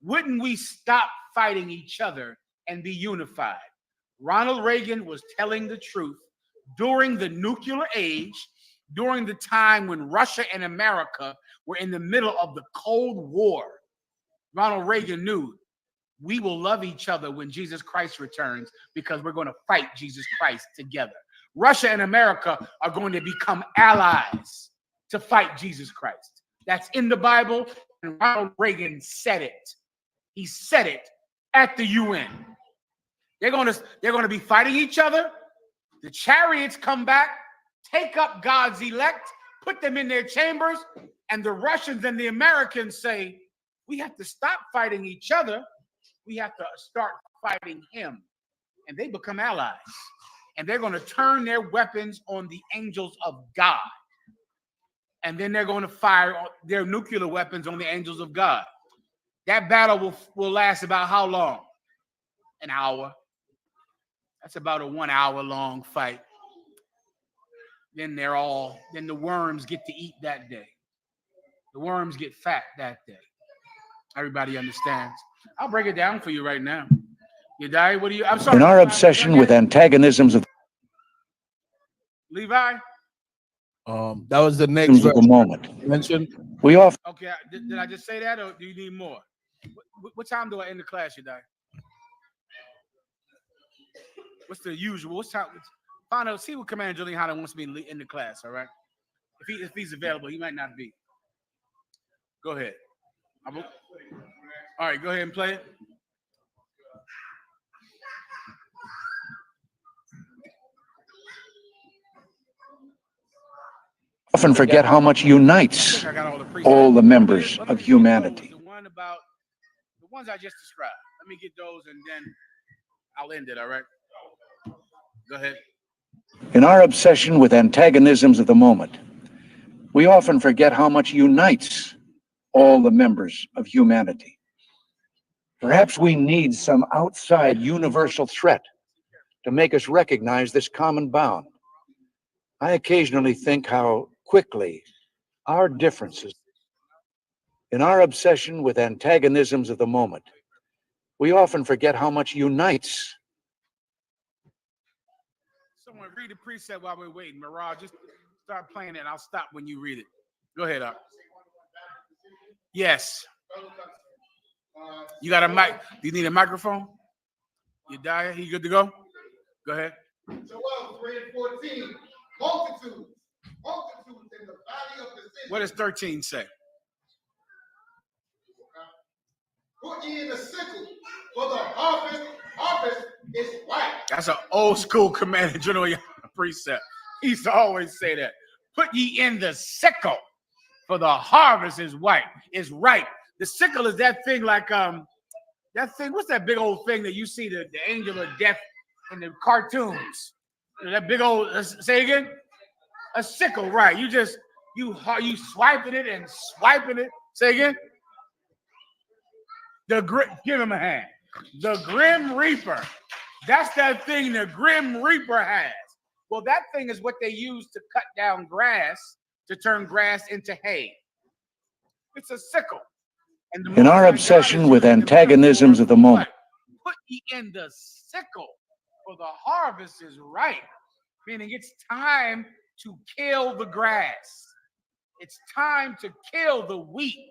Wouldn't we stop fighting each other and be unified? Ronald Reagan was telling the truth during the nuclear age, during the time when Russia and America were in the middle of the Cold War. Ronald Reagan knew we will love each other when Jesus Christ returns because we're going to fight Jesus Christ together. Russia and America are going to become allies to fight Jesus Christ. That's in the Bible, and Ronald Reagan said it. He said it at the UN. They're going to be fighting each other. The chariots come back, take up God's elect, put them in their chambers, and the Russians and the Americans say, we have to stop fighting each other. We have to start fighting him. And they become allies. And they're going to turn their weapons on the angels of God. And then they're going to fire their nuclear weapons on the angels of God. That battle will last about how long? An hour. That's about a 1 hour long fight. Then the worms get to eat that day. The worms get fat that day. Everybody understands. I'll break it down for you right now. Yadai, what do you? I'm sorry. In our obsession with antagonisms of Levi. That was the next verse the moment. Mentioned. We often. Okay, did I just say that, or do you need more? What time do I end the class, Yadai? What's the usual? What's time? Find out. See what Commander Yahanna wants me in the class. All right. If he's available, he might not be. Go ahead. All right, go ahead and play it. Often forget how much unites all the members of humanity. The ones I just described. Let me get those and then I'll end it, all right? Go ahead. In our obsession with antagonisms of the moment, we often forget how much unites all the members of humanity. Perhaps we need some outside universal threat to make us recognize this common bound. I occasionally think how quickly our differences, in our obsession with antagonisms of the moment, we often forget how much unites. Someone read the precept while we're waiting. Mirage, just start playing it. I'll stop when you read it. Go ahead, Up. Yes. You got a mic? Do you need a microphone? You die? You good to go? Go ahead. Joel 3:14. Multitudes in the valley of decision. What does 13 say? Put ye in the sickle, for the harvest is white. That's an old school Commander General Yahanna precept. He used to always say that. Put ye in the sickle, for the harvest is white. Is ripe. The sickle is that thing like that thing. What's that big old thing that you see the angel of death in the cartoons? You know, that big old. Say again. A sickle, right? You swiping it and swiping it. Say again. Give him a hand. The Grim Reaper. That's that thing the Grim Reaper has. Well, that thing is what they use to cut down grass to turn grass into hay. It's a sickle. And in our obsession with antagonisms of the moment, put ye in the sickle, for the harvest is ripe. Meaning it's time to kill the grass. It's time to kill the wheat.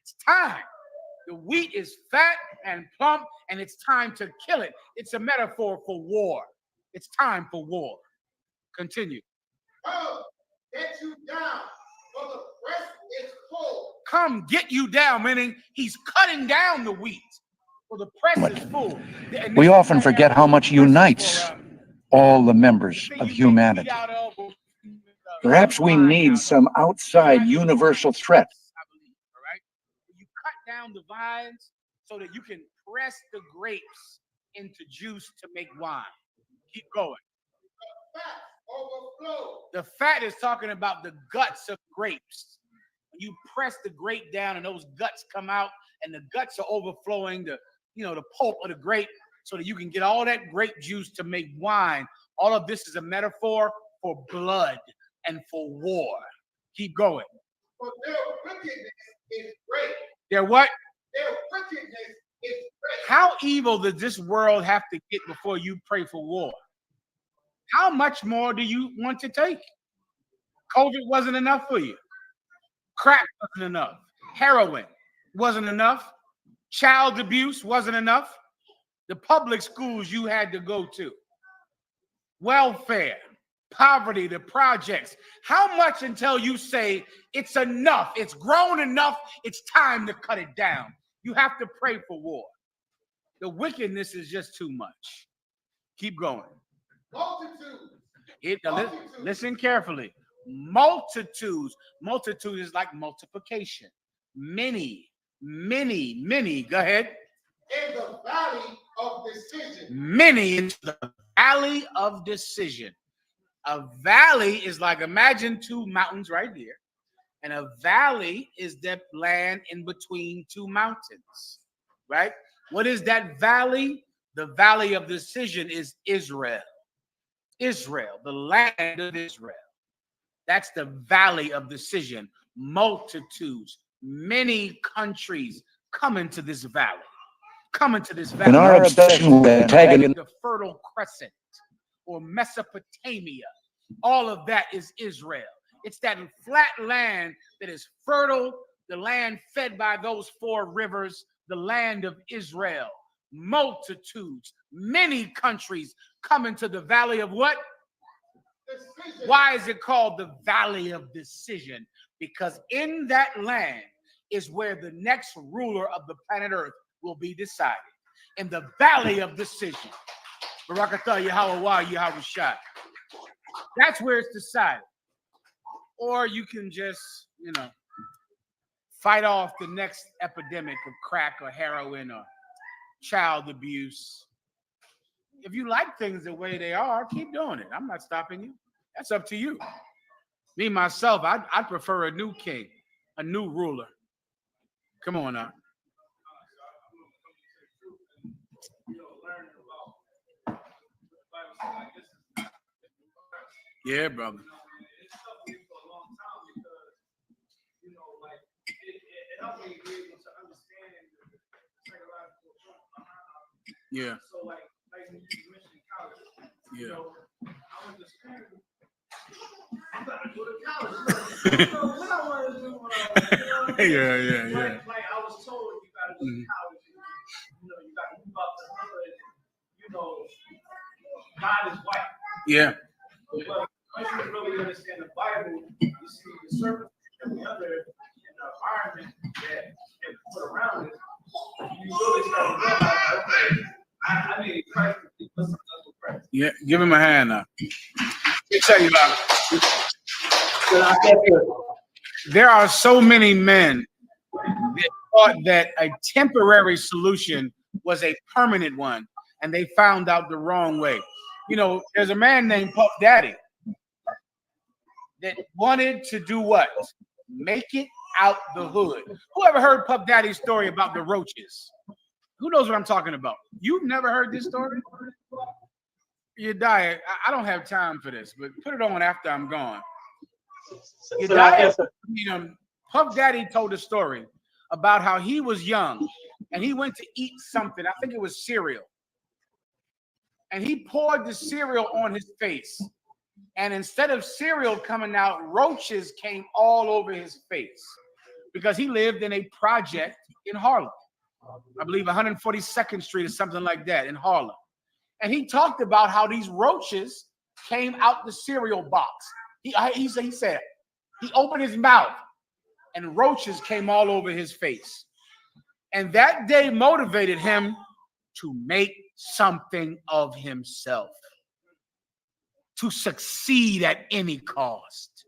It's time. The wheat is fat and plump, and it's time to kill it. It's a metaphor for war. It's time for war. Continue. Come, get you down, for the press is full. Come, get you down, meaning he's cutting down the wheat. For the press is full. we often forget how much unites all the members of humanity. Perhaps we need some outside universal threat. All right? You cut down the vines so that you can press the grapes into juice to make wine. Keep going. The fat is talking about the guts of grapes. You press the grape down and those guts come out, and the guts are overflowing the pulp of the grape so that you can get all that grape juice to make wine. All of this is a metaphor for blood and for war. Keep going. For their wickedness is great. Their what? Their wickedness is great. How evil does this world have to get before you pray for war? How much more do you want to take? COVID wasn't enough for you. Crack wasn't enough. Heroin wasn't enough. Child abuse wasn't enough. The public schools you had to go to. Welfare, poverty, the projects. How much until you say it's enough, it's grown enough, it's time to cut it down? You have to pray for war. The wickedness is just too much. Keep going. Listen carefully. Multitudes. Multitude is like multiplication. Many. Go ahead. In the valley of decision. Many in the valley of decision. A valley is like, imagine two mountains right here. And a valley is that land in between two mountains, right? What is that valley? The valley of decision is Israel. Israel, the land of Israel. That's the valley of decision. Multitudes, many countries come into this valley. Come into this valley. In our obsession with antagonism, the Fertile Crescent or Mesopotamia, all of that is Israel. It's that flat land that is fertile, the land fed by those four rivers, the land of Israel. Multitudes, many countries come into the valley of what? Decision. Why is it called the valley of decision? Because in that land is where the next ruler of the planet Earth will be decided. In the valley of decision. Barakatah Yahweh Yahushua. That's where it's decided. Or you can just, fight off the next epidemic of crack or heroin or child abuse. If you like things the way they are, keep doing it. I'm not stopping you. That's up to you. Me, myself, I'd prefer a new king, a new ruler. Come on now. Yeah, brother. Yeah. So like when you mentioned college, Yeah. I went to school. I thought I'd go to college. What I want to do, Yeah. Like I was told, you got to go to college. You got to move out the hood. God is white. Yeah. But once you really understand the Bible, you see the serpent and the other in the environment that put around it. You really start to realize, okay, I need Christ to be something else with Christ. Yeah, give him a hand now. Let me tell you about it. There are so many men that thought that a temporary solution was a permanent one, and they found out the wrong way. There's a man named Puff Daddy that wanted to do what? Make it out the hood. Who ever heard Puff Daddy's story about the roaches? Who knows what I'm talking about? You've never heard this story? You die. I don't have time for this, but put it on after I'm gone. You die. Puff Daddy told a story about how he was young and he went to eat something. I think it was cereal. And he poured the cereal on his face. And instead of cereal coming out, roaches came all over his face because he lived in a project in Harlem. I believe 142nd Street or something like that in Harlem. And he talked about how these roaches came out the cereal box. He said he opened his mouth and roaches came all over his face. And that day motivated him to make something of himself, to succeed at any cost,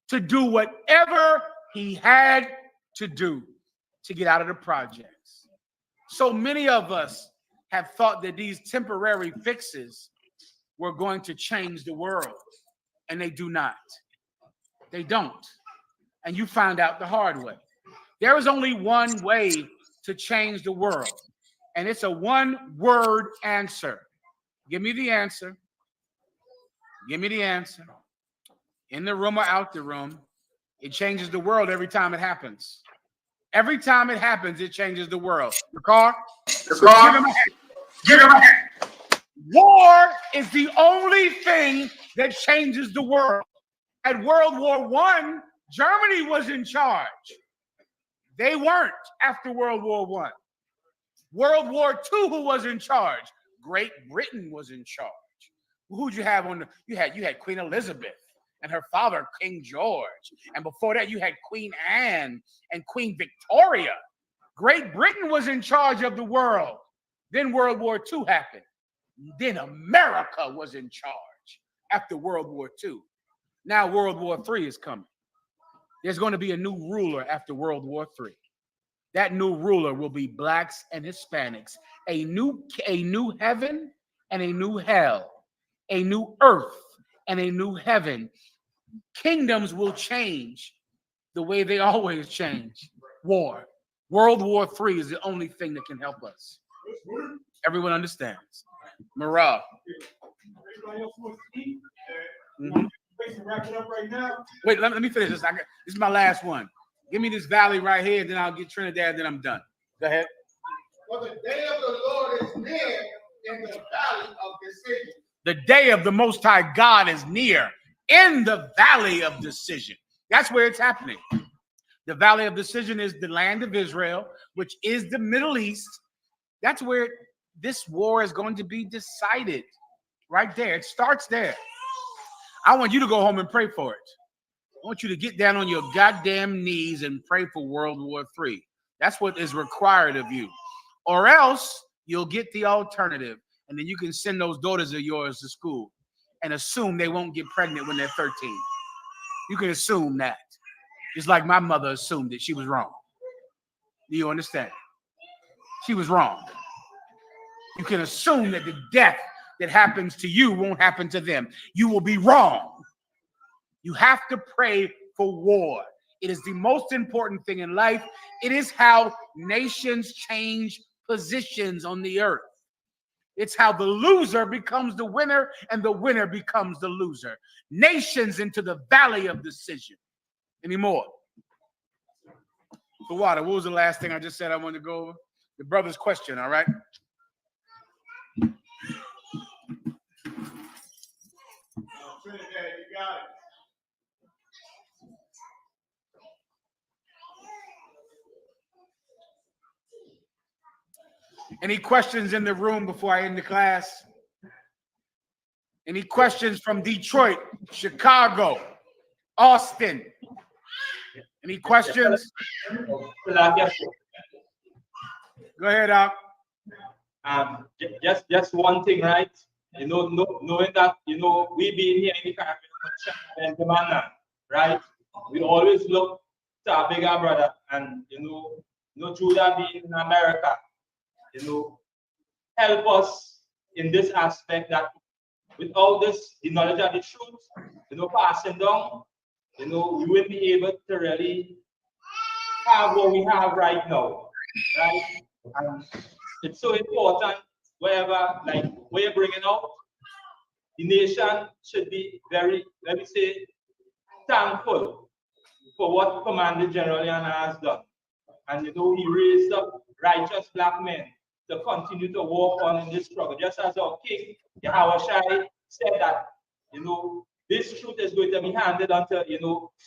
to do whatever he had to do to get out of the projects. So many of us have thought that these temporary fixes were going to change the world, and they do not. They don't. And you found out the hard way. There is only one way to change the world, and it's a one-word answer. Give me the answer. Give me the answer. In the room or out the room, it changes the world every time it happens. Every time it happens, it changes the world. Your car? Give him a hand. Give him a hand. War is the only thing that changes the world. At World War I, Germany was in charge. They weren't after World War I. World War II, who was in charge? Great Britain was in charge. Who'd you have on you had Queen Elizabeth and her father, King George. And before that, you had Queen Anne and Queen Victoria. Great Britain was in charge of the world. Then World War II happened. Then America was in charge after World War II. Now World War III is coming. There's going to be a new ruler after World War III. That new ruler will be blacks and Hispanics. A new heaven and a new hell. A new earth and a new heaven. Kingdoms will change the way they always change. War. World War III is the only thing that can help us. Everyone understands. Morale. Everybody else wants to eat. Wrap it up right now. Wait, let me finish this. This is my last one. Give me this valley right here, then I'll get Trinidad, then I'm done. Go ahead. For the day of the Lord is near in the valley of decision. The day of the Most High God is near in the valley of decision. That's where it's happening. The valley of decision is the land of Israel, which is the Middle East. That's where this war is going to be decided. Right there. It starts there. I want you to go home and pray for it. want you to get down on your goddamn knees and pray for World War III. That's what is required of you. Or else you'll get the alternative, and then you can send those daughters of yours to school and assume they won't get pregnant when they're 13. You can assume that. Just like my mother assumed that she was wrong. Do you understand? She was wrong. You can assume that the death that happens to you won't happen to them. You will be wrong. You have to pray for war. It is the most important thing in life. It is how nations change positions on the earth. It's how the loser becomes the winner and the winner becomes the loser. Nations into the valley of decision. Anymore. So, Water, what was the last thing I just said I wanted to go over? The brother's question, all right? Trinidad, you got it. Any questions in the room before I end the class? Any questions from Detroit, Chicago, Austin? Any questions? Go ahead, Al. Just one thing, right? Knowing that, we being here in the Caribbean, right? We always look to our bigger brother, and Judah being in America, help us in this aspect that with all this, the knowledge of the truth, passing down, we will be able to really have what we have right now, right? And it's so important, wherever, like, we're bringing out, the nation should be very, let me say, thankful for what Commander General Yahanna has done. And he raised up righteous black men to continue to walk on in this struggle. Just as our King Yahushua said that, this truth is going to be handed unto,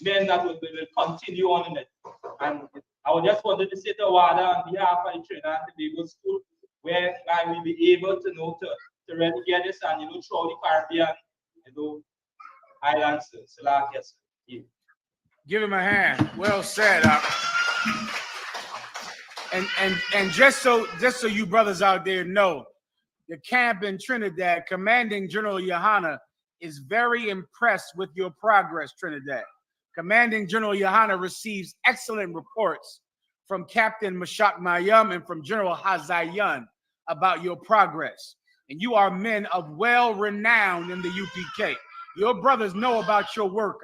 men that will continue on in it. And I just wanted to say to Wada on behalf of the Trinidad and Tobago School, where I will be able to to really get this and throughout the Caribbean, islands. So yes. Give him a hand. Well said. And just so you brothers out there know, the camp in Trinidad, Commanding General Yahanna is very impressed with your progress, Trinidad. Commanding General Yahanna receives excellent reports from Captain Mashak Mayum and from General Hazayan about your progress. And you are men of well-renown in the UPK. Your brothers know about your work.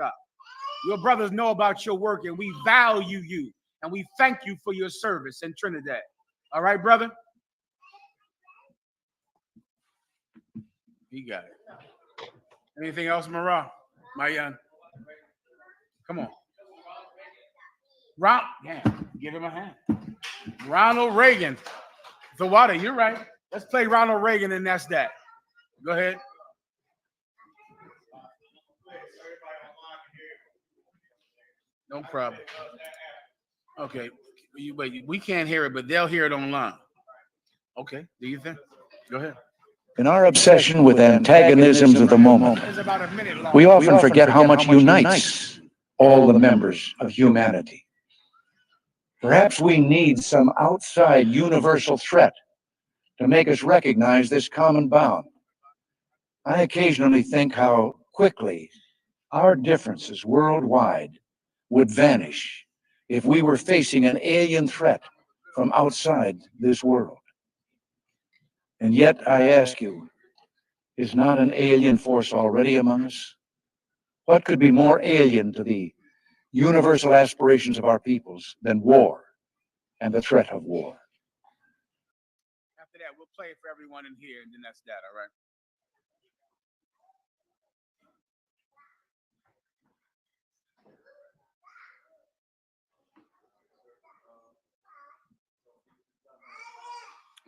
Your brothers know about your work, and we value you, and we thank you for your service in Trinidad. All right, brother? You got it. Anything else, Marah? Mayan? Come on. Give him a hand. Ronald Reagan. The Water, you're right. Let's play Ronald Reagan, and that's that. Go ahead. No problem. Okay. Wait, we can't hear it, but they'll hear it online. Okay. Do you think? Go ahead. In our obsession with antagonisms of the moment, we often forget how much unites all the members of humanity. Perhaps we need some outside universal threat to make us recognize this common bound. I occasionally think how quickly our differences worldwide would vanish if we were facing an alien threat from outside this world. And yet, I ask you, is not an alien force already among us? What could be more alien to the universal aspirations of our peoples than war and the threat of war? After that, we'll play it for everyone in here, and then that's that, all right?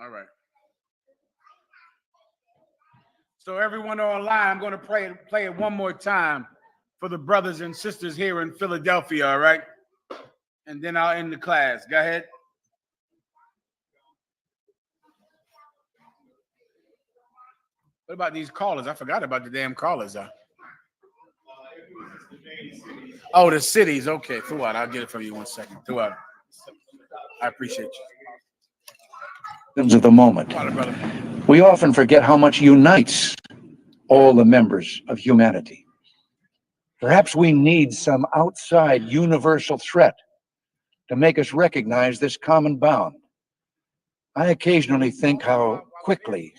All right. So everyone online, I'm going to play it one more time for the brothers and sisters here in Philadelphia, all right? And then I'll end the class. Go ahead. What about these callers? I forgot about the damn callers. It was just the main cities. Oh, the cities. Okay, Fuad, I'll get it from you 1 second. Fuad, I appreciate you. Of the moment. We often forget how much unites all the members of humanity. Perhaps we need some outside universal threat to make us recognize this common bound. I occasionally think how quickly.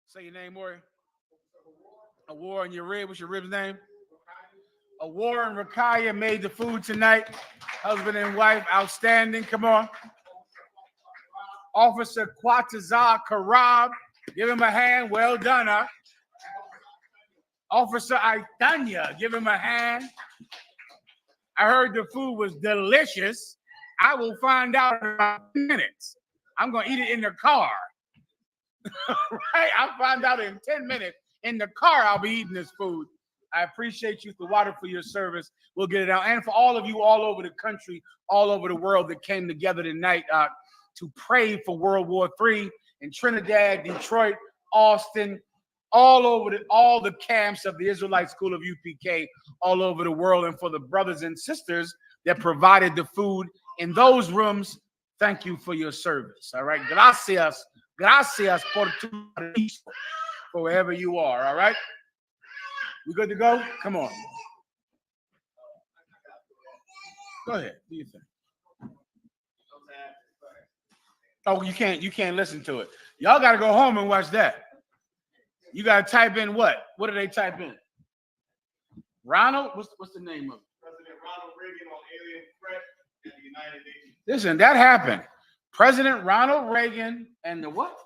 Say your name, Warrior. A war in your rib. What's your rib's name? A war and Rakaya made the food tonight. Husband and wife, outstanding. Come on. Officer Quatazar Karab, give him a hand. Well done, huh? Officer Aitanya, give him a hand. I heard the food was delicious. I will find out in about 10 minutes. I'm going to eat it in the car. Right? I'll find out in 10 minutes. In the car, I'll be eating this food. I appreciate you, the water, for your service. We'll get it out. And for all of you all over the country, all over the world that came together tonight to pray for World War III in Trinidad, Detroit, Austin, all the camps of the Israelite School of UPK, all over the world, and for the brothers and sisters that provided the food in those rooms. Thank you for your service. All right. Gracias por tu servicio, for wherever you are. All right. We good to go? Come on. Go ahead. Do you think? Oh, you can't listen to it. Y'all got to go home and watch that. You got to type in what? What do they type in? Ronald? What's the name of it? President Ronald Reagan on alien threat at the United Nations. Listen, that happened. President Ronald Reagan and the what?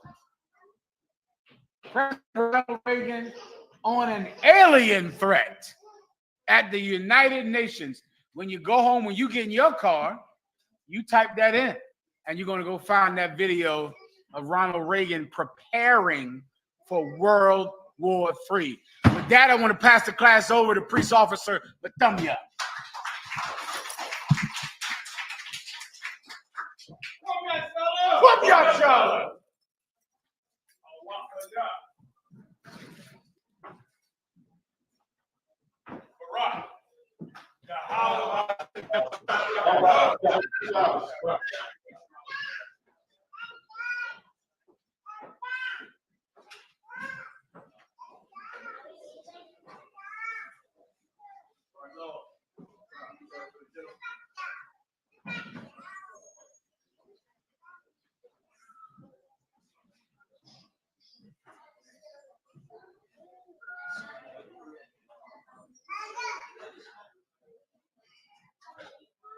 President Ronald Reagan on an alien threat at the United Nations. When you go home, when you get in your car, you type that in, and you're going to go find that video of Ronald Reagan preparing for World War III. With that, I want to pass the class over to Police Officer Batumya. Whoop your shoulder.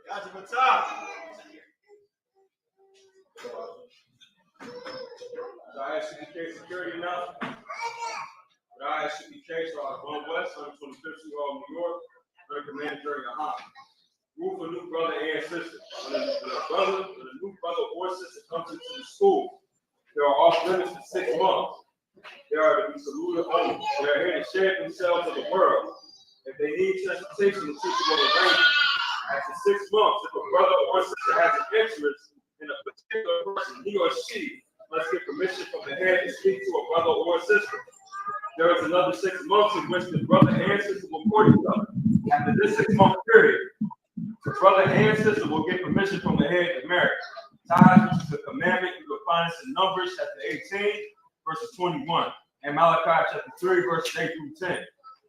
Gotcha, what's up? ISUPK security now. ISUPK, so I was going west on 25th Street Hall, New York. Under Commander Yahanna. Rule for new brother and sister. When a new brother or sister comes into the school, they are off limits for 6 months. They are to be saluted only. They are here to share themselves with the world. If they need transportation, the teacher will arrange it. After 6 months, if a brother or sister has an interest in a particular person, he or she must get permission from the head to speak to a brother or sister. There is another 6 months in which the brother and sister will court each other. After this 6-month period, the brother and sister will get permission from the head to marry. Tithes, which is a commandment, you can find this in Numbers chapter 18, verses 21, and Malachi chapter 3, verses 8 through 10.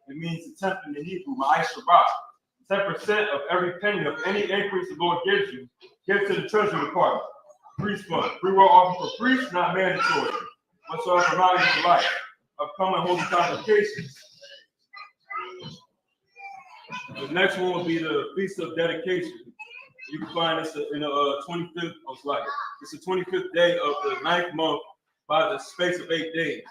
It means the tenth in the Hebrew, Ma'ai Shabbat. 10% of every penny of any increase the Lord gives you, give to the treasury department. Priest fund. Free will offer for priests, not mandatory. Whatsoever amount of life. Upcoming holy convocations. The next one will be the Feast of Dedication. You can find this in the 25th of life. It's the 25th day of the 9th month by the space of 8 days.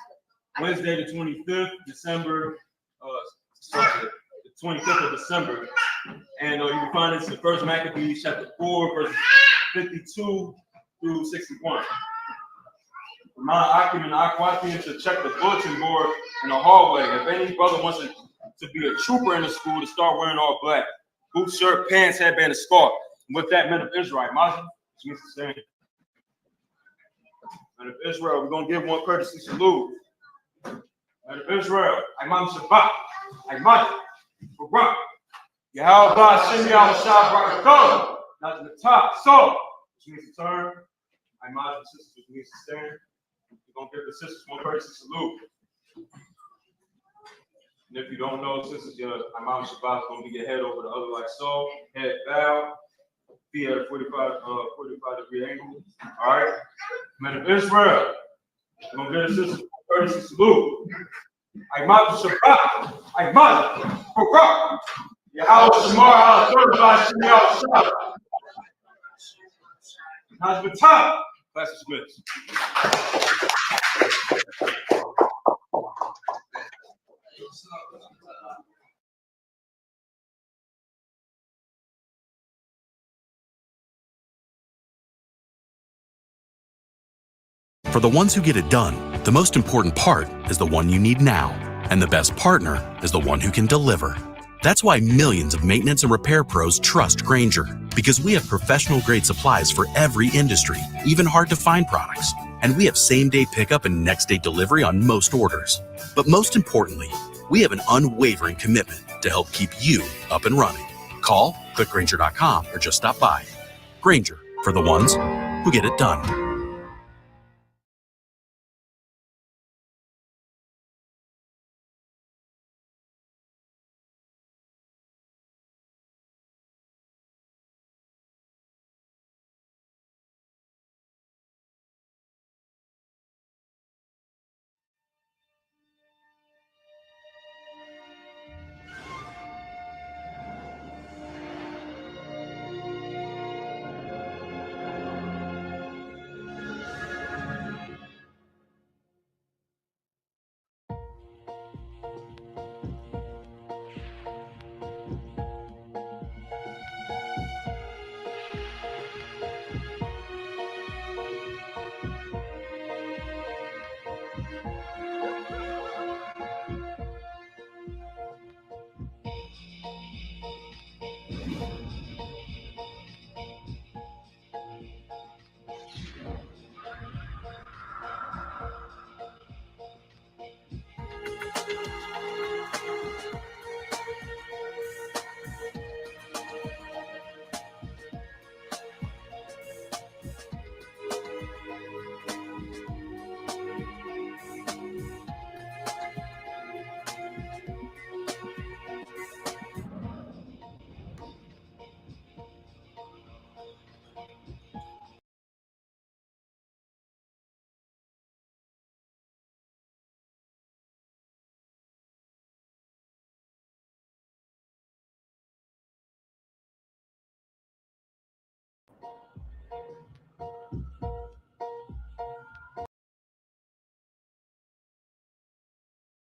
Wednesday, the 25th, December, the 25th of December. And you can find this in 1 Maccabees chapter 4, verses 52 through 61. Mount Akim and Aquatian to check the bulletin board in the hallway. If any brother wants to be a trooper in the school, to start wearing all black. Boot, shirt, pants, headband, and scarf. And with that, men of Israel, Mazi, Jesus is saying. Men of Israel, we're going to give one courtesy salute. Men of Israel, Imam Shabbat. Imagine, Barak, Yahanna WW3, that's the top, so, which means to turn. Imagine sisters, which means to stand. We're gonna give the sisters one person salute. And if you don't know, sisters, your Imam Shabbat is gonna be your head over the other like so, head bow, feet at a 45-degree angle. All right, men of Israel, we're gonna give the sisters one person salute. Imam Shabbat, Imam Barak, Yahweh Shamar, certified Shemiel Shabbat. How's the time? Class dismissed. For the ones who get it done, the most important part is the one you need now. And the best partner is the one who can deliver. That's why millions of maintenance and repair pros trust Grainger, because we have professional grade supplies for every industry, even hard to find products. And we have same-day pickup and next-day delivery on most orders. But most importantly, we have an unwavering commitment to help keep you up and running. Call, click Grainger.com, or just stop by. Grainger, for the ones who get it done.